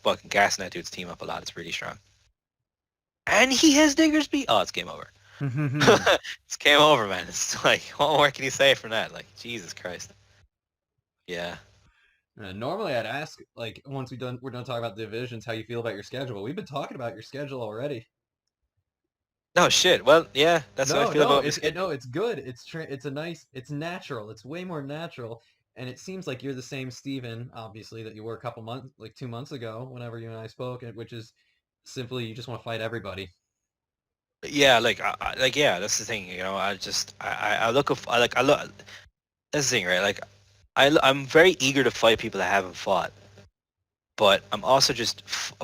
fucking gassing that dude's team up a lot. It's really strong. And he has Diggersby. Oh, it's game over. It's game over, man. It's like what more can you say from that? Like Jesus Christ. Yeah. Normally I'd ask, like, once we're done talking about divisions, how you feel about your schedule. We've been talking about your schedule already. No shit. Well, yeah, that's how I feel about it's this. no, it's good. It's natural. It's way more natural. And it seems like you're the same Steven, obviously, that you were a couple months, like 2 months ago, whenever you and I spoke, which is simply you just want to fight everybody. Yeah, like like yeah, that's the thing. You know, I look I look. That's the thing, right? Like I'm very eager to fight people that haven't fought, but I'm also just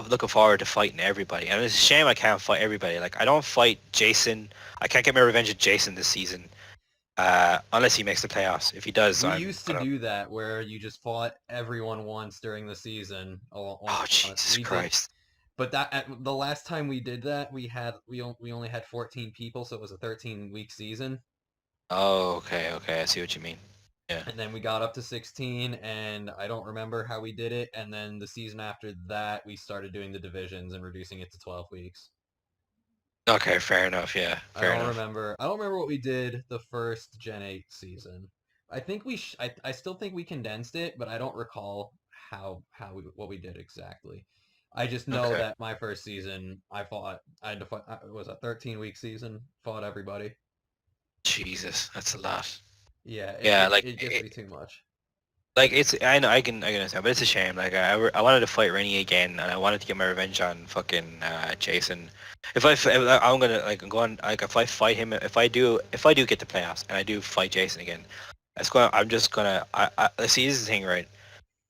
looking forward to fighting everybody. And it's a shame I can't fight everybody. Like I don't fight Jason. I can't get my revenge at Jason this season, unless he makes the playoffs. If he does, We I'm used to gonna. do that where you just fought everyone once during the season. Oh Jesus We did, Christ! but the last time we did that, we only had 14 people, so it was a 13-week season. Oh, okay, okay. I see what you mean. Yeah. And then we got up to 16, and I don't remember how we did it. And then the season after that, we started doing the divisions and reducing it to 12 weeks. Okay, fair enough. Yeah, fair enough. I don't remember what we did the first Gen 8 season. I think I still think we condensed it, but I don't recall what we did exactly. I just know Okay. that my first season, I had to fight, it was a 13-week season, fought everybody. Jesus, that's a lot. Yeah, Yeah, like it gets to be too much. like it's I know I can understand, but it's a shame. Like I wanted to fight Rennie again, and I wanted to get my revenge on fucking Jason. I'm gonna like go on like if I fight him, if I do get the playoffs and I do fight Jason again, I'm just gonna see this is the thing, right?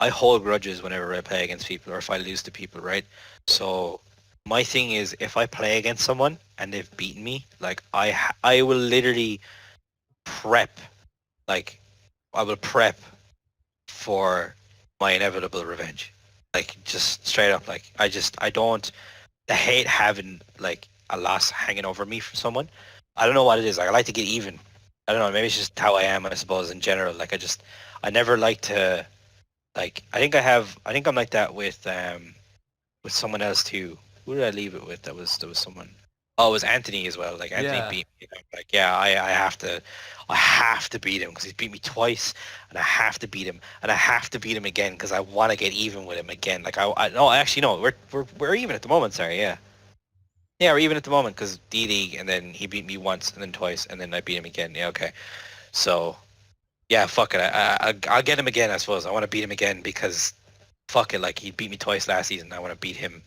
I hold grudges whenever I play against people or if I lose to people, right? So my thing is if I play against someone and they've beaten me, like I will literally prep, like I will prep for my inevitable revenge. Like just straight up, like I don't I hate having like a loss hanging over me from someone. I don't know what it is. Like I like to get even. I don't know. Maybe it's just how I am. I suppose in general, like I never like to like. I think I'm like that with someone else too. Who did I leave it with? There was someone. Oh, it was Anthony as well. Like Anthony Yeah. beat me. I'm like, yeah, I have to beat him because he's beat me twice, and I have to beat him, and I have to beat him again because I want to get even with him again. Like I no, actually no, we're even at the moment. Sorry, yeah, yeah, we're even at the moment because D League, and then he beat me once, and then twice, and then I beat him again. Yeah, okay. So yeah, fuck it. I'll get him again. I suppose I want to beat him again because fuck it. Like he beat me twice last season. I want to beat him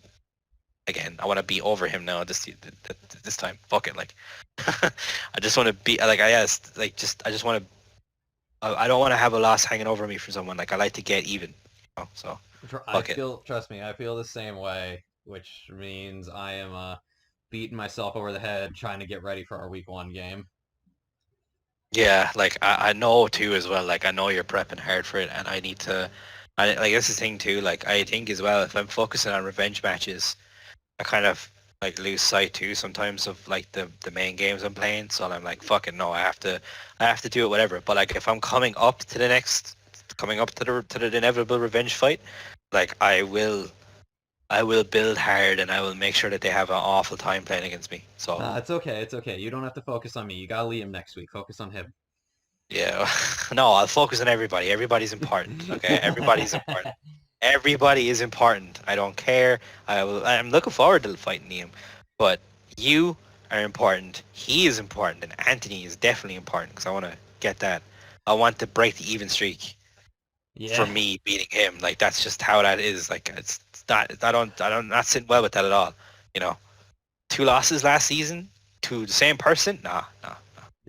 again. I want to be over him now this time. Fuck it, like I just want to be like I guess like just I just want to. I don't want to have a loss hanging over me from someone. Like I like to get even. So I fuck it. feel, trust me, I feel the same way, which means I am beating myself over the head trying to get ready for our week 1 game. Yeah, like I know too as well. Like I know you're prepping hard for it, and I need to. I like that's the thing too. Like I think as well, if I'm focusing on revenge matches, I kind of like lose sight too sometimes of like the main games I'm playing. So I'm like, fucking no, I have to do it whatever. But like if I'm coming up to the inevitable revenge fight, like I will build hard and I will make sure that they have an awful time playing against me. So It's okay, it's okay. You don't have to focus on me. You gotta Liam next week. Focus on him. yeah, no, I'll focus on everybody. Everybody's important. Okay, everybody's important. Everybody is important. I don't care. I'm looking forward to fighting Liam, but you are important. He is important, and Anthony is definitely important because I want to get that. I want to break the even streak for Yeah. me beating him. Like that's just how that is. Like it's not. I don't not sitting well with that at all. You know, 2 losses last season to the same person. Nah.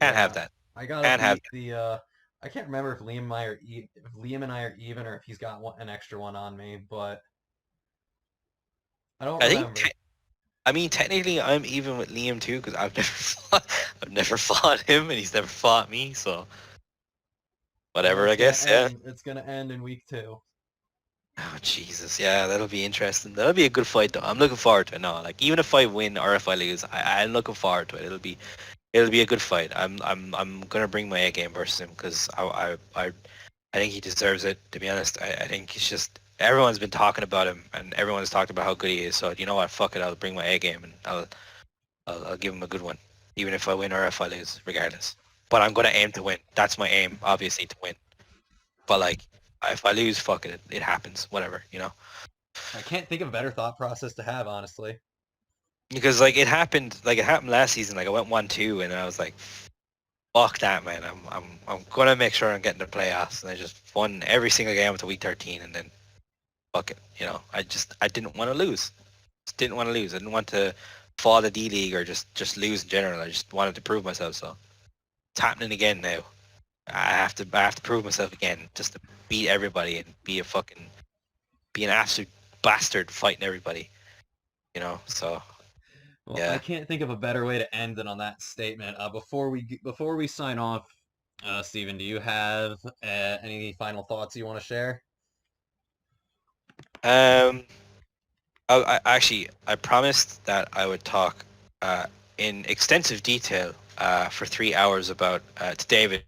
Can't have Yeah. that. I gotta Can't have beat the I can't remember if if Liam and I are even or if he's got an extra one on me, but I don't I think. remember. I mean, technically, I'm even with Liam too because I've never fought him and he's never fought me. So Well, whatever, I guess. Yeah. it's gonna end in week 2. Oh Jesus, yeah, that'll be interesting. That'll be a good fight though. I'm looking forward to it. No, like even if I win or if I lose, I'm looking forward to it. It'll be a good fight. I'm gonna bring my A game versus him because I think he deserves it. To be honest, I think he's just everyone's been talking about him and everyone's talked about how good he is. So you know what? Fuck it. I'll bring my A game and I'll give him a good one, even if I win or if I lose, regardless. But I'm gonna aim to win. That's my aim, obviously, to win. But like, if I lose, fuck it. It happens. Whatever, you know. I can't think of a better thought process to have, honestly. Because like it happened last season. Like I went 1-2, and I was like, fuck that, man. I'm gonna make sure I'm getting the playoffs, and I just won every single game up to week 13, and then fuck it. You know, I didn't want to lose. Just didn't want to lose. I didn't want to fall to D League or just lose in general. I just wanted to prove myself. So it's happening again now. I have to prove myself again just to beat everybody and be an absolute bastard fighting everybody. You know, so Well, I yeah. can't think of a better way to end than on that statement. Before we sign off, Steven, do you have any final thoughts you want to share? Um, I promised that I would talk in extensive detail for 3 hours about to David.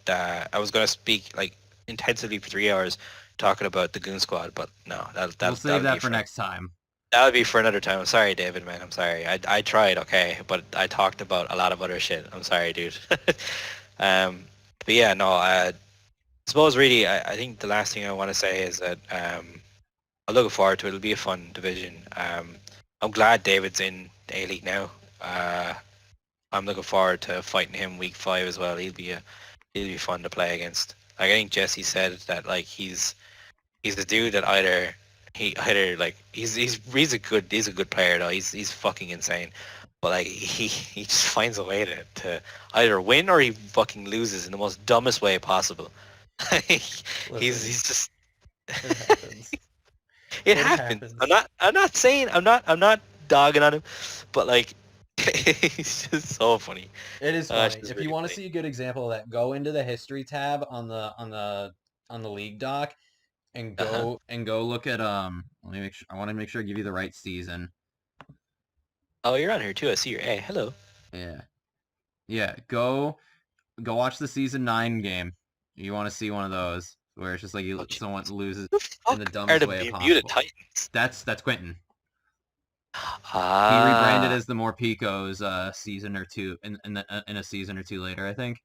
I was gonna speak like intensively for 3 hours talking about the Goon Squad, but no, We'll save that'll be that for for next time. that'll be for another time. I'm sorry, David, man. I'm sorry. I tried, okay, but I talked about a lot of other shit. I'm sorry, dude. um, but yeah, no. I suppose really, I think the last thing I want to say is that I'm looking forward to it. It'll be a fun division. I'm glad David's in the A-League now. I'm looking forward to fighting him week 5 as well. He'll be fun to play against. Like I think Jesse said that like he's a dude that either like he's a good player though. He's fucking insane. But like he just finds a way to either win or he fucking loses in the most dumbest way possible. Listen, He's just it happens. it It happens. happens. I'm not saying I'm not dogging on him, but like it's just so funny. It is It's funny. just If you really want to funny. see a good example of that, go into the history tab on the league doc and Uh-huh. go look at let me make sure I want to make sure I give you the right season. Oh, you're on here too. I see your A. Hello. Yeah. Yeah, go go watch the season 9 game. You want to see one of those where it's just like Oh, geez. someone loses Who the in the fuck are dumbest the way Bermuda possible. Titans? That's Quentin. He Ah, rebranded as the More Picos season or two in a season or two later, I think.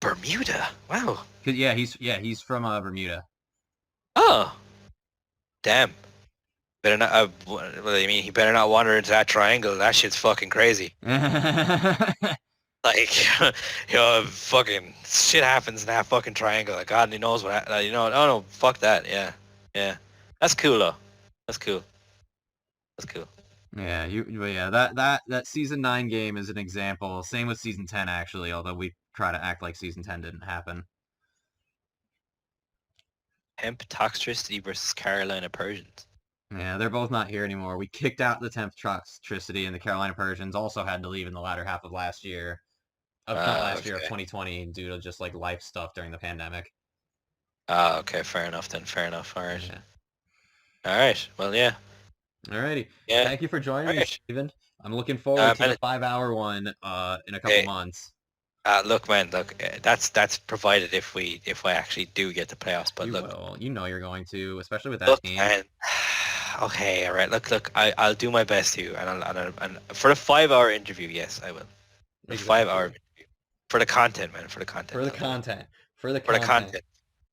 Bermuda. Wow. 'Cause, yeah, he's from Bermuda. Oh, damn. Better not. What do you mean? He better not wander into that triangle. That shit's fucking crazy. Like, fucking shit happens in that fucking triangle. Like, God only knows what. Oh no, fuck that. Yeah, yeah. That's cool though. That's cool. That's cool. Yeah, that season 9 game is an example. Same with season 10 actually, although we try to act like season 10 didn't happen. Hemp Toxtricity versus Carolina Persians. Yeah, they're both not here anymore. We kicked out the 10th Toxtricity, and the Carolina Persians also had to leave in the latter half of last year. Of not last year, of Okay. 2020, due to just like life stuff during the pandemic. Okay, fair enough then. Fair enough. All right. Yeah. All right. Well, yeah. Alrighty. Yeah. Thank you for joining me, Alright. Steven. I'm looking forward to man, the 5-hour one in a couple Hey. months. Look, man. Look, that's provided if I actually do get the playoffs. But You look, will. You know you're going to, especially with that look, team. man. Okay, all right. Look. I'll do my best to, and for a 5-hour interview, yes, I will. A Exactly. 5-hour interview for the content, man. For the content. For the I'll do it. content. For the For the content. content.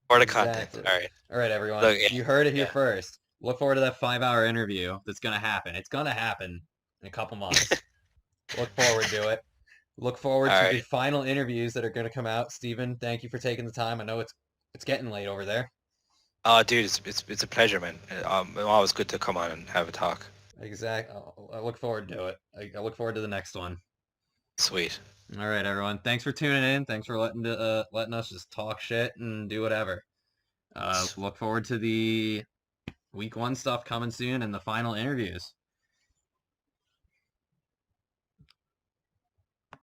For the content. Exactly. All right. All right, everyone. Look, yeah, You heard it here yeah. first. Look forward to that 5-hour interview that's going to happen. It's going to happen in a couple months. Look forward to it. Look forward All to the right. final interviews that are going to come out. Steven, thank you for taking the time. I know it's getting late over there. Oh, dude, it's a pleasure, man. Always good to come on and have a talk. Exactly. I look forward to it. I look forward to the next one. Sweet. All right, everyone. Thanks for tuning in. Thanks for letting us just talk shit and do whatever. Look forward to the week 1 stuff coming soon and the final interviews.